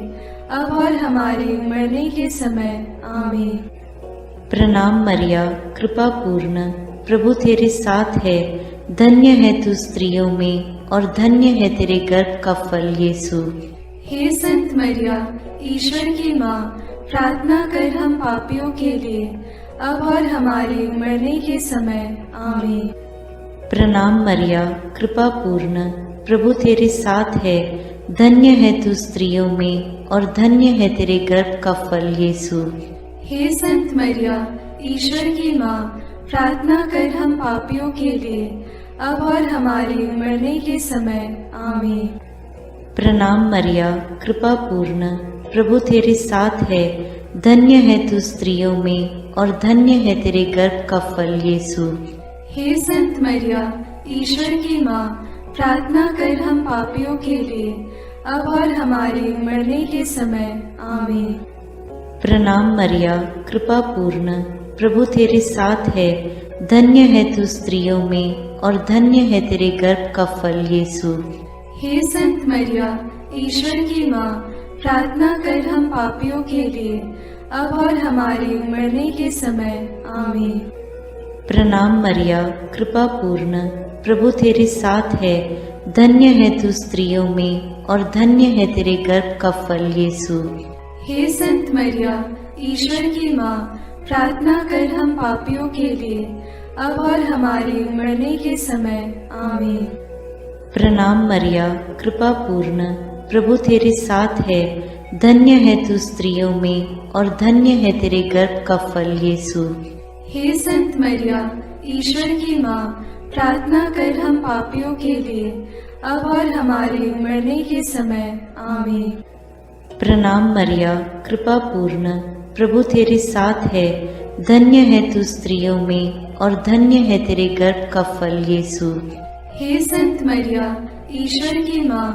अब और हमारे मरने के समय। आमीन। प्रणाम मरिया, कृपा पूर्ण, प्रभु तेरे साथ है। धन्य है तू स्त्रियों में और धन्य है तेरे गर्भ का फल यीशु। हे संत मरिया, ईश्वर की माँ, प्रार्थना कर हम पापियों के लिए, अब और हमारे मरने के समय। आमीन। प्रणाम मरिया, कृपा पूर्ण, प्रभु तेरे साथ है, धन्य है तू स्त्रियों में और धन्य है तेरे गर्भ का फल यीशु। हे संत मरिया, ईश्वर की माँ, प्रार्थना कर हम पापियों के लिए, अब और हमारे मरने के समय। आमीन। प्रणाम मरिया, कृपा पूर्ण, प्रभु तेरे साथ है, धन्य है तू स्त्रियों में और धन्य है तेरे गर्भ का फल यीशु। हे संत मरिया, ईश्वर की माँ, प्रार्थना कर हम पापियों के लिए, अब और हमारे मरने के समय। आमीन। प्रणाम मरिया, कृपा पूर्ण, प्रभु तेरे साथ है, धन्य है तू स्त्रियों में और धन्य है तेरे गर्भ का फल यीशु। हे संत मरिया, ईश्वर की माँ, प्रार्थना कर हम पापियों के लिए, अब और हमारे मरने के समय। आमीन। प्रणाम मरिया, कृपा पूर्ण, प्रभु तेरे साथ है, धन्य है तू स्त्रियों में और धन्य है तेरे गर्भ का फल यीशु। हे संत मरिया, ईश्वर की माँ, प्रार्थना कर हम पापियों के लिए, अब और हमारे मरने के समय। आमीन। प्रणाम मरिया, कृपा पूर्ण, प्रभु तेरे साथ है, धन्य है तू स्त्रियों में और धन्य है तेरे गर्भ का फल यीशु। हे संत मरिया, ईश्वर की माँ, प्रार्थना कर हम पापियों के लिए, अब और हमारे मरने के समय। आमीन। प्रणाम मरिया, कृपा पूर्ण, प्रभु तेरे साथ है, धन्य है तू स्त्रियों में और धन्य है तेरे गर्भ का फल यीशु। हे संत मरिया, ईश्वर की माँ,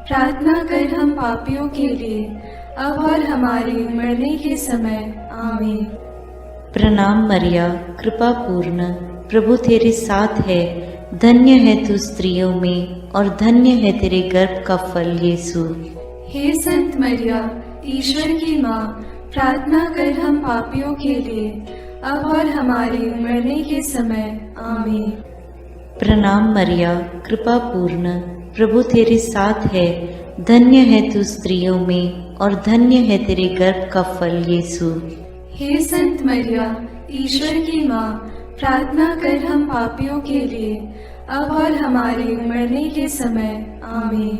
प्रार्थना कर हम पापियों के लिए, अब और हमारे मरने के समय। आमीन। प्रणाम मरिया, कृपा पूर्ण, प्रभु तेरे साथ है, धन्य है तू स्त्रियों में और धन्य है तेरे गर्भ का फल यीशु। हे संत मरिया, ईश्वर की माँ, प्रार्थना कर हम पापियों के लिए, अब और हमारे मरने के समय। आमीन। प्रणाम मरिया, कृपा पूर्ण, प्रभु तेरे साथ है, धन्य है तू स्त्रियों में और धन्य है तेरे गर्भ का फल यीशु। हे संत मरिया, ईश्वर की माँ, प्रार्थना कर हम पापियों के लिए, अब और हमारे मरने के समय। आमीन।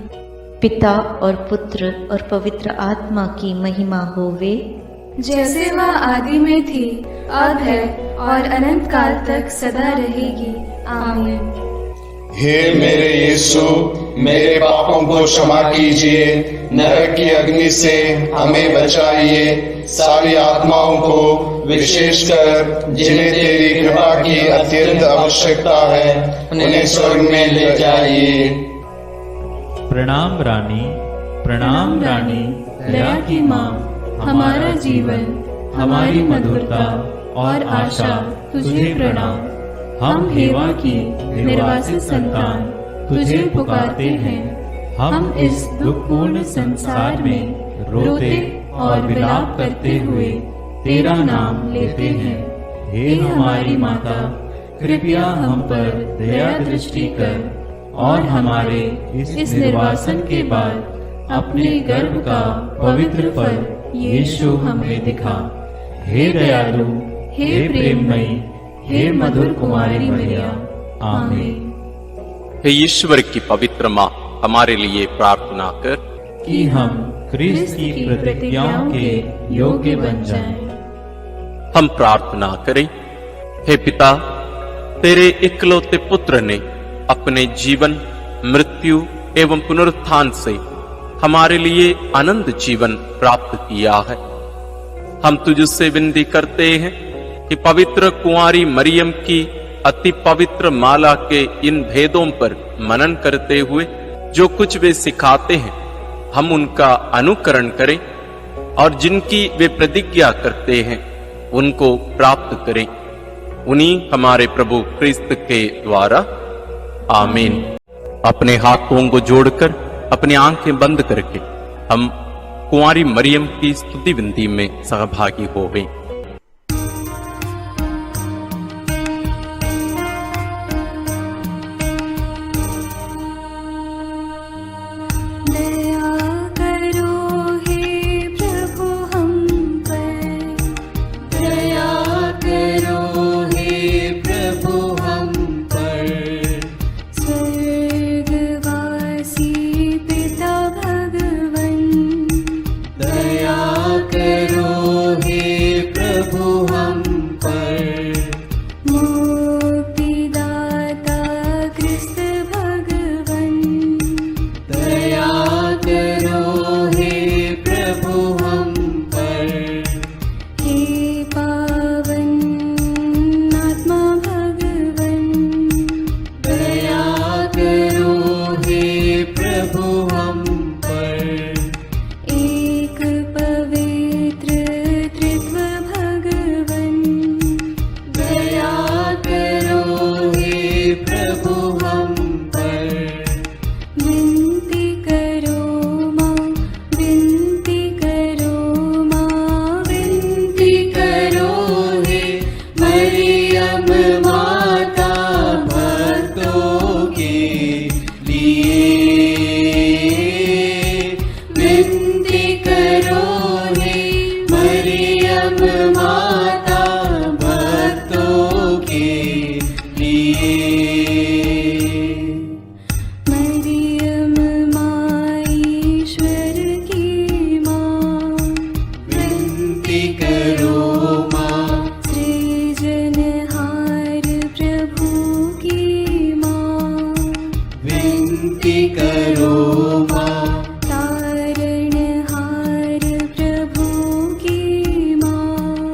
पिता और पुत्र और पवित्र आत्मा की महिमा होवे, जैसे वह आदि में थी, अब है और अनंत काल तक सदा रहेगी। आमीन। हे मेरे यीशु, मेरे पापों को क्षमा कीजिए, नरक की अग्नि से हमें बचाइए, सारी आत्माओं को विशेषकर जिन्हें तेरी कृपा की अत्यंत आवश्यकता है उन्हें स्वर्ग में ले जाइए। प्रणाम रानी, प्रणाम रानी, दया की माँ, हमारा जीवन, हमारी मधुरता और आशा तुझे प्रणाम। हम हेवा की निर्वासित संतान तुझे पुकारते हैं। हम इस दुखपूर्ण संसार में रोते और विलाप करते हुए तेरा नाम लेते हैं। हे हमारी माता, कृपया हम पर दया दृष्टि कर और हमारे इस निर्वासन के बाद अपने गर्भ का पवित्र फल यीशु हमें दिखा। हे दयालु, हे प्रेममयी, हे मधुर कुमारी मरिया। आमीन। हे ईश्वर की पवित्र माँ, हमारे लिए प्रार्थना कर कि हम क्रिस्त की प्रतिज्ञाओं के योग्य बन जाएं। हम प्रार्थना करें। हे पिता, तेरे इकलौते पुत्र ने अपने जीवन, मृत्यु एवं पुनरुत्थान से हमारे लिए अनंत जीवन प्राप्त किया है। हम तुझसे विनती करते हैं कि पवित्र कुंवारी मरियम की अति पवित्र माला के इन भेदों पर मनन करते हुए जो कुछ वे सिखाते हैं, हम उनका अनुकरण करें और जिनकी वे प्रतिज्ञा करते हैं उनको प्राप्त करें। उन्हीं हमारे प्रभु क्रिस्त के द्वारा। आमीन। अपने हाथों को जोड़कर अपनी आंखें बंद करके हम कुंवारी मरियम की स्तुति विनती में सहभागी हो गए। प्रभु हम पर। विनती करो माँ, विनती करो माँ, विनती करो हे मरियम माता भक्तों के लिए। विनती करो हे मरियम माता भक्तों के लिए। मरियम माँ ईश्वर की माँ, विनती करो माँ। सृजनहार प्रभु की माँ, विनती करो माँ। तारणहार प्रभु की माँ,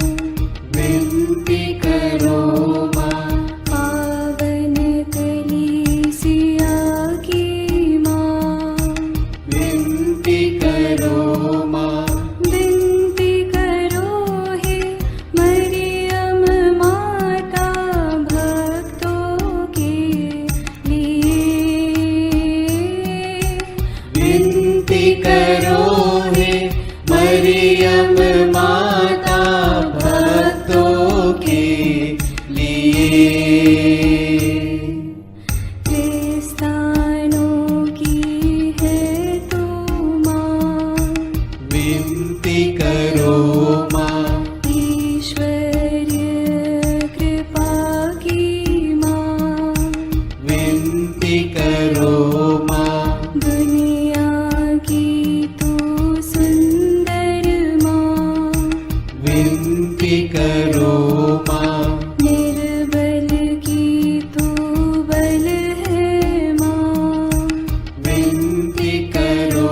विनती करो माँ। पावन कलीसिया की माँ, विनती करो माँ। विनती करो हे मरियम माता भक्तों के लिए। विनती करो हे मरियम माता भक्तों के लिए। क्रिस्तानों की है तो माँ, विनती करो माँ। ईश्वरीय कृपा की माँ, विनती करो माँ। दुनिया की तू सुंदर माँ, विनती करो माँ। निर्बल की तू बल है माँ, विनती करो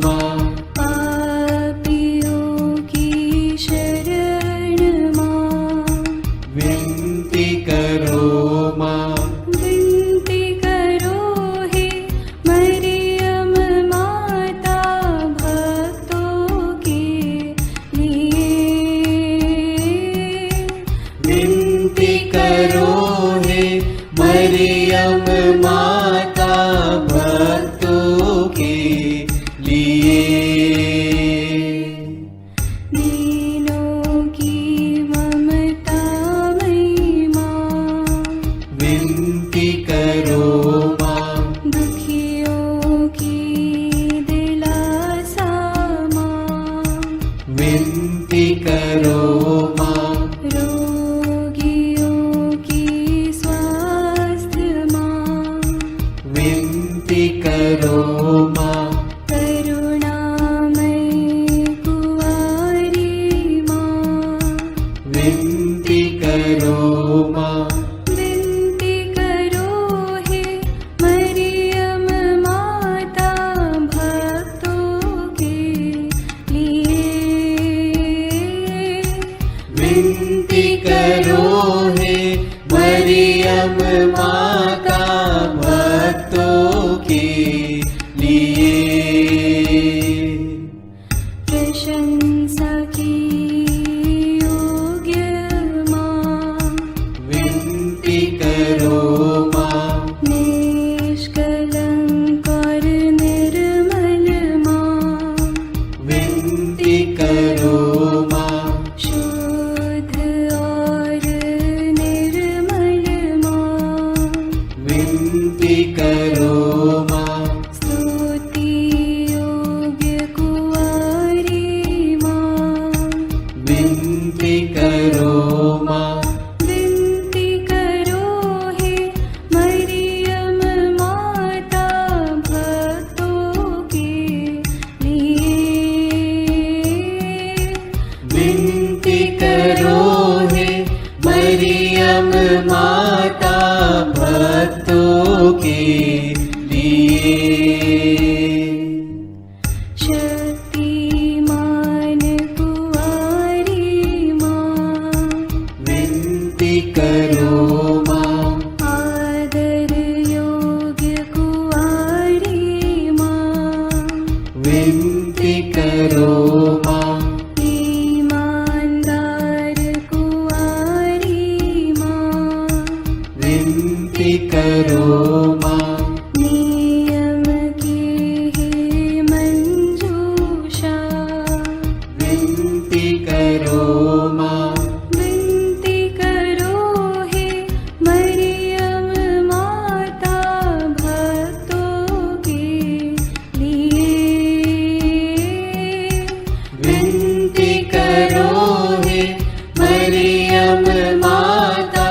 माँ। पापियों की शरण माँ, विनती करो माँ। विनती करो हे मरियम माता भक्तों के लिए। विनती करो हे मरियम माता भक्तों के लिए। दीनों की ममता मई माँ, विनती करो माँ। दुखियों की दिलासा माँ, विनती करो माँ। रोगियों की स्वास्थ्य माँ, विनती करो माँ। करुणामयी कुंवारी माँ, विनती करो माँ। विनती करो हे मरियम माता भक्तों के लिए। विनती करो हे मरियम माता भक्तों के लिए। प्रशंसा की योग्य माँ, विनती करो माँ। निष्कलंक और निर्मल माँ, विनती करो माँ। शुद्ध और निर्मल माँ, विनती करो माँ। स्तुति योग्य कुंवारी माँ, विनती करो माँ। विनती करो हे मरियम माता भक्तों के लिए। विनती करो हे मरियम माता भक्तों के लिए। शक्तिमान कुंवारी माँ, विनती करो माँ। आदर योग्य कुंवारी माँ, विनती करो माँ। ईमानदार कुंवारी माँ, विनती करो माँ। नियम की हे मंजूषा, विनती करो माँ। विनती करो हे मरियम माता भक्तों के लिए। विनती करो हे मरियम माता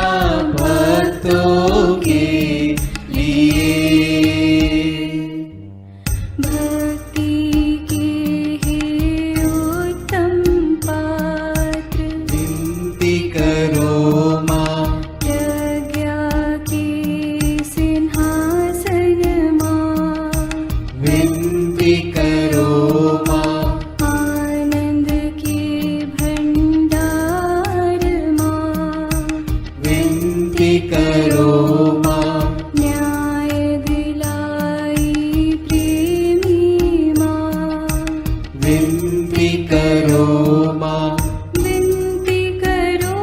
भक्तों के लिए। भक्ति के हे उत्तम पात्र, विनती करो माँ। प्रज्ञा के सिंहासन माँ। विनती करो माँ। आनंद के भंडार माँ। विनती करो माँ। न्याय दिलाई प्रेमी माँ। विनती करो माँ। विनती करो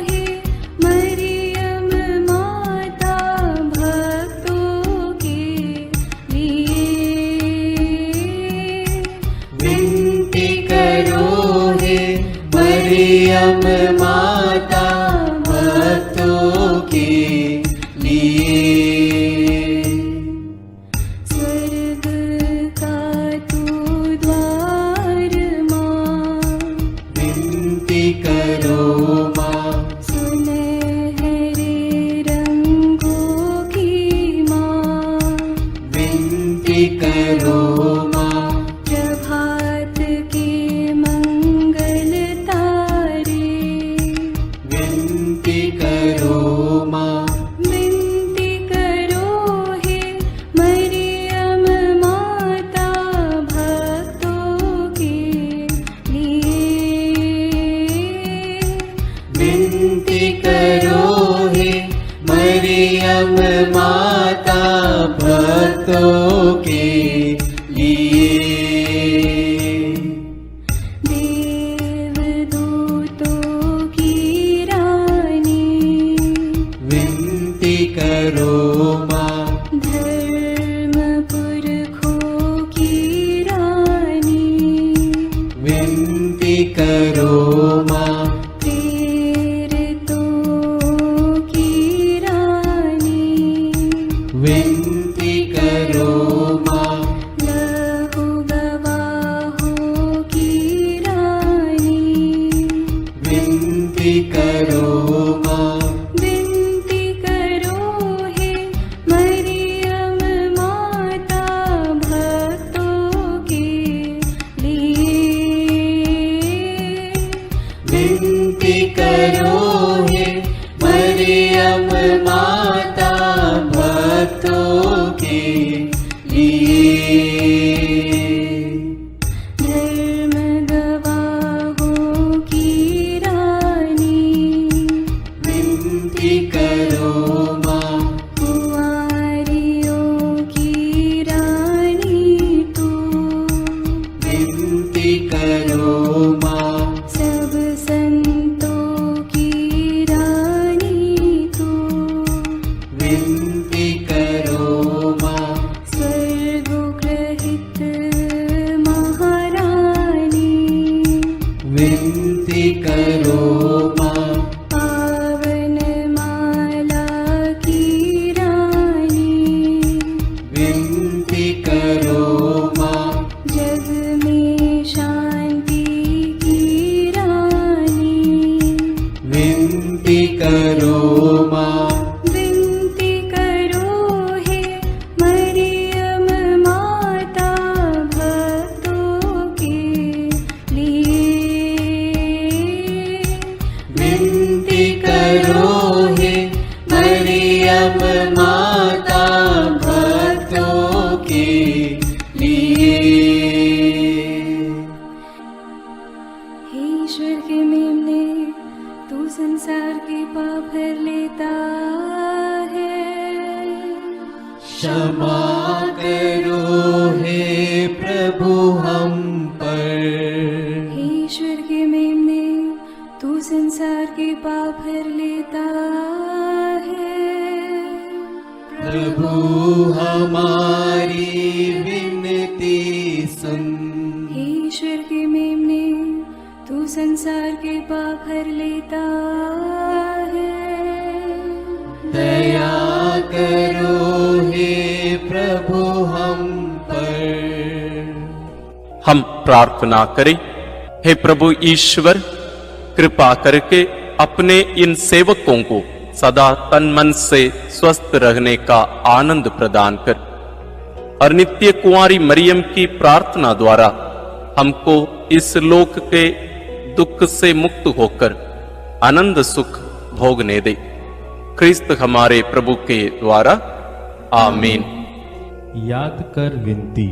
हे मरियम माता भक्तों के लिए। विनती करो हे मरियम माता भक्तों के लिए। स्वर्ग का तू द्वार माँ। विनती करो माँ। सुनहरे रंगों की माँ। विनती करो माँ। प्रभात के मंगल तारे। विनती करो माँ। विनती करो हे मरियम माता भक्तों के लिए। विनती करो हे मरियम माता भक्तों के लिए। देवदूतों की रानी। विनती करो माँ। धर्म पुरखों की रानी। विनती करो माँ। प्रेरितों की रानी। विनती करो माँ। लहू गवाहों की रानी। विनती करो माँ। विनती करो हे मरियम माता भक्तों के लिए। विनती करो हे मरियम माता भक्तों के लिए। धर्म गवाहों की रानी। विनती करो माँ। कुंवारियों की रानी तू। विनती करो माँ। सब संतों की रानी तू। विनती करो माँ। स्वर्गोग्रहित महारानी। विनती करो माँ। पावन माला की रानी। विनती करो माँ। जग में शांति की रानी। विनती करो माँ। विनती करो हे मरियम माता भक्तों के लिए। विनती करो हे मरियम माता भक्तों के लिए। हे ईश्वर के मेमने, तू संसार के पाप हर लेता है। क्षमा करो हे प्रभु हम पर। हे ईश्वर के मेमने, तू संसार के पाप हर लेता है। प्रभु हमारी विनती सुन। हे ईश्वर के मेमने, तू संसार के पाप हर लेता है। दया करो हे प्रभु हम पर। हम प्रार्थना करें। हे प्रभु ईश्वर, कृपा करके अपने इन सेवकों को सदा तन मन से स्वस्थ रहने का आनंद प्रदान कर और नित्य कुंवारी मरियम की प्रार्थना द्वारा हमको इस लोक के दुख से मुक्त होकर आनंद सुख भोगने दे। क्रिस्त हमारे प्रभु के द्वारा आमीन। याद कर विनती,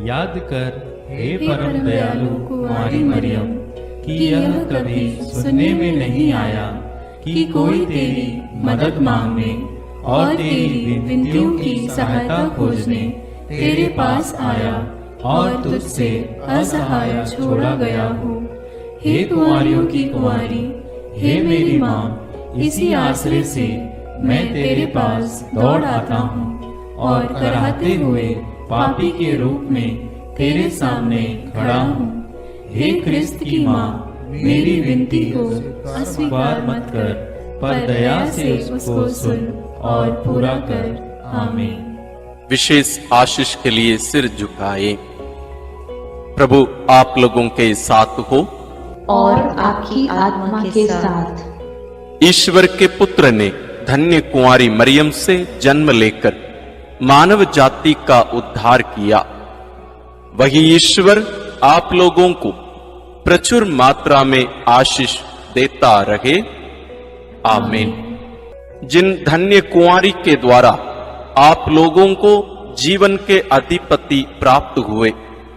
याद कर हे परम दयालु कुंवारी मरियम, कि यह कभी सुनने में नहीं आया कि कोई तेरी मदद मांगने और तेरी विनतियों की सहायता खोजने तेरे पास आया और तुझसे असहाय छोड़ा गया हो। हे कुंवारियों की कुंवारी, हे मेरी माँ, इसी आश्रय से मैं तेरे पास दौड़ आता हूँ और कराहते हुए पापी के रूप में तेरे सामने खड़ा हूँ। हे क्रिस्त की माँ, मेरी विनती को अस्वीकार मत कर, पर दया से उसको सुन और पूरा कर। आमीन। विशेष आशीष के लिए सिर झुकाए। प्रभु आप लोगों के साथ हो और आपकी आत्मा के साथ। ईश्वर के पुत्र ने धन्य कुंवारी मरियम से जन्म लेकर मानव जाति का उद्धार किया। वही ईश्वर आप लोगों को प्रचुर मात्रा में आशीष देता रहे। आमीन। जिन धन्य कुंवारी के द्वारा आप लोगों को जीवन के अधिपति प्राप्त हुए,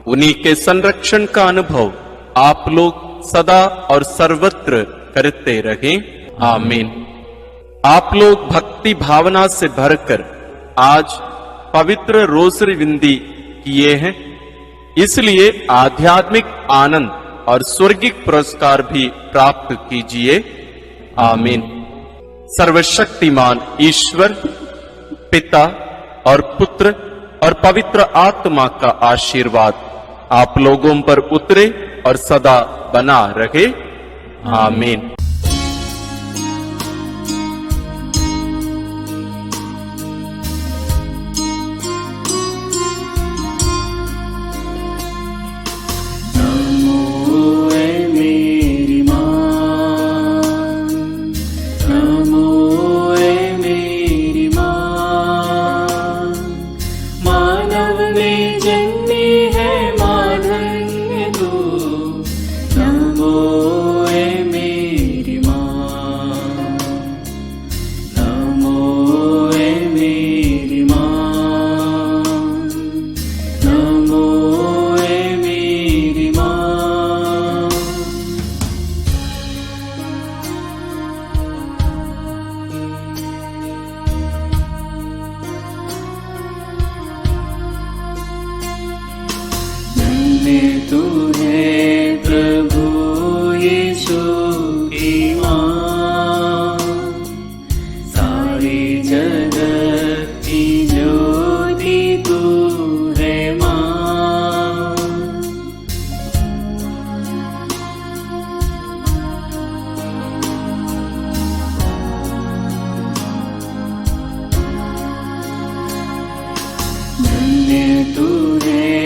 उन्हीं के संरक्षण का अनुभव आप लोग सदा और सर्वत्र करते रहे। आमीन। आप लोग भक्ति भावना से भरकर आज पवित्र रोसरी विंदी किए हैं, इसलिए आध्यात्मिक आनंद और स्वर्गिक पुरस्कार भी प्राप्त कीजिए। आमीन। सर्वशक्तिमान ईश्वर पिता और पुत्र और पवित्र आत्मा का आशीर्वाद आप लोगों पर उतरे और सदा बना रहे। आमीन। तू है प्रभु यीशु की माँ, सारी जगत की ज्योति तू है माँ। धन्य तू है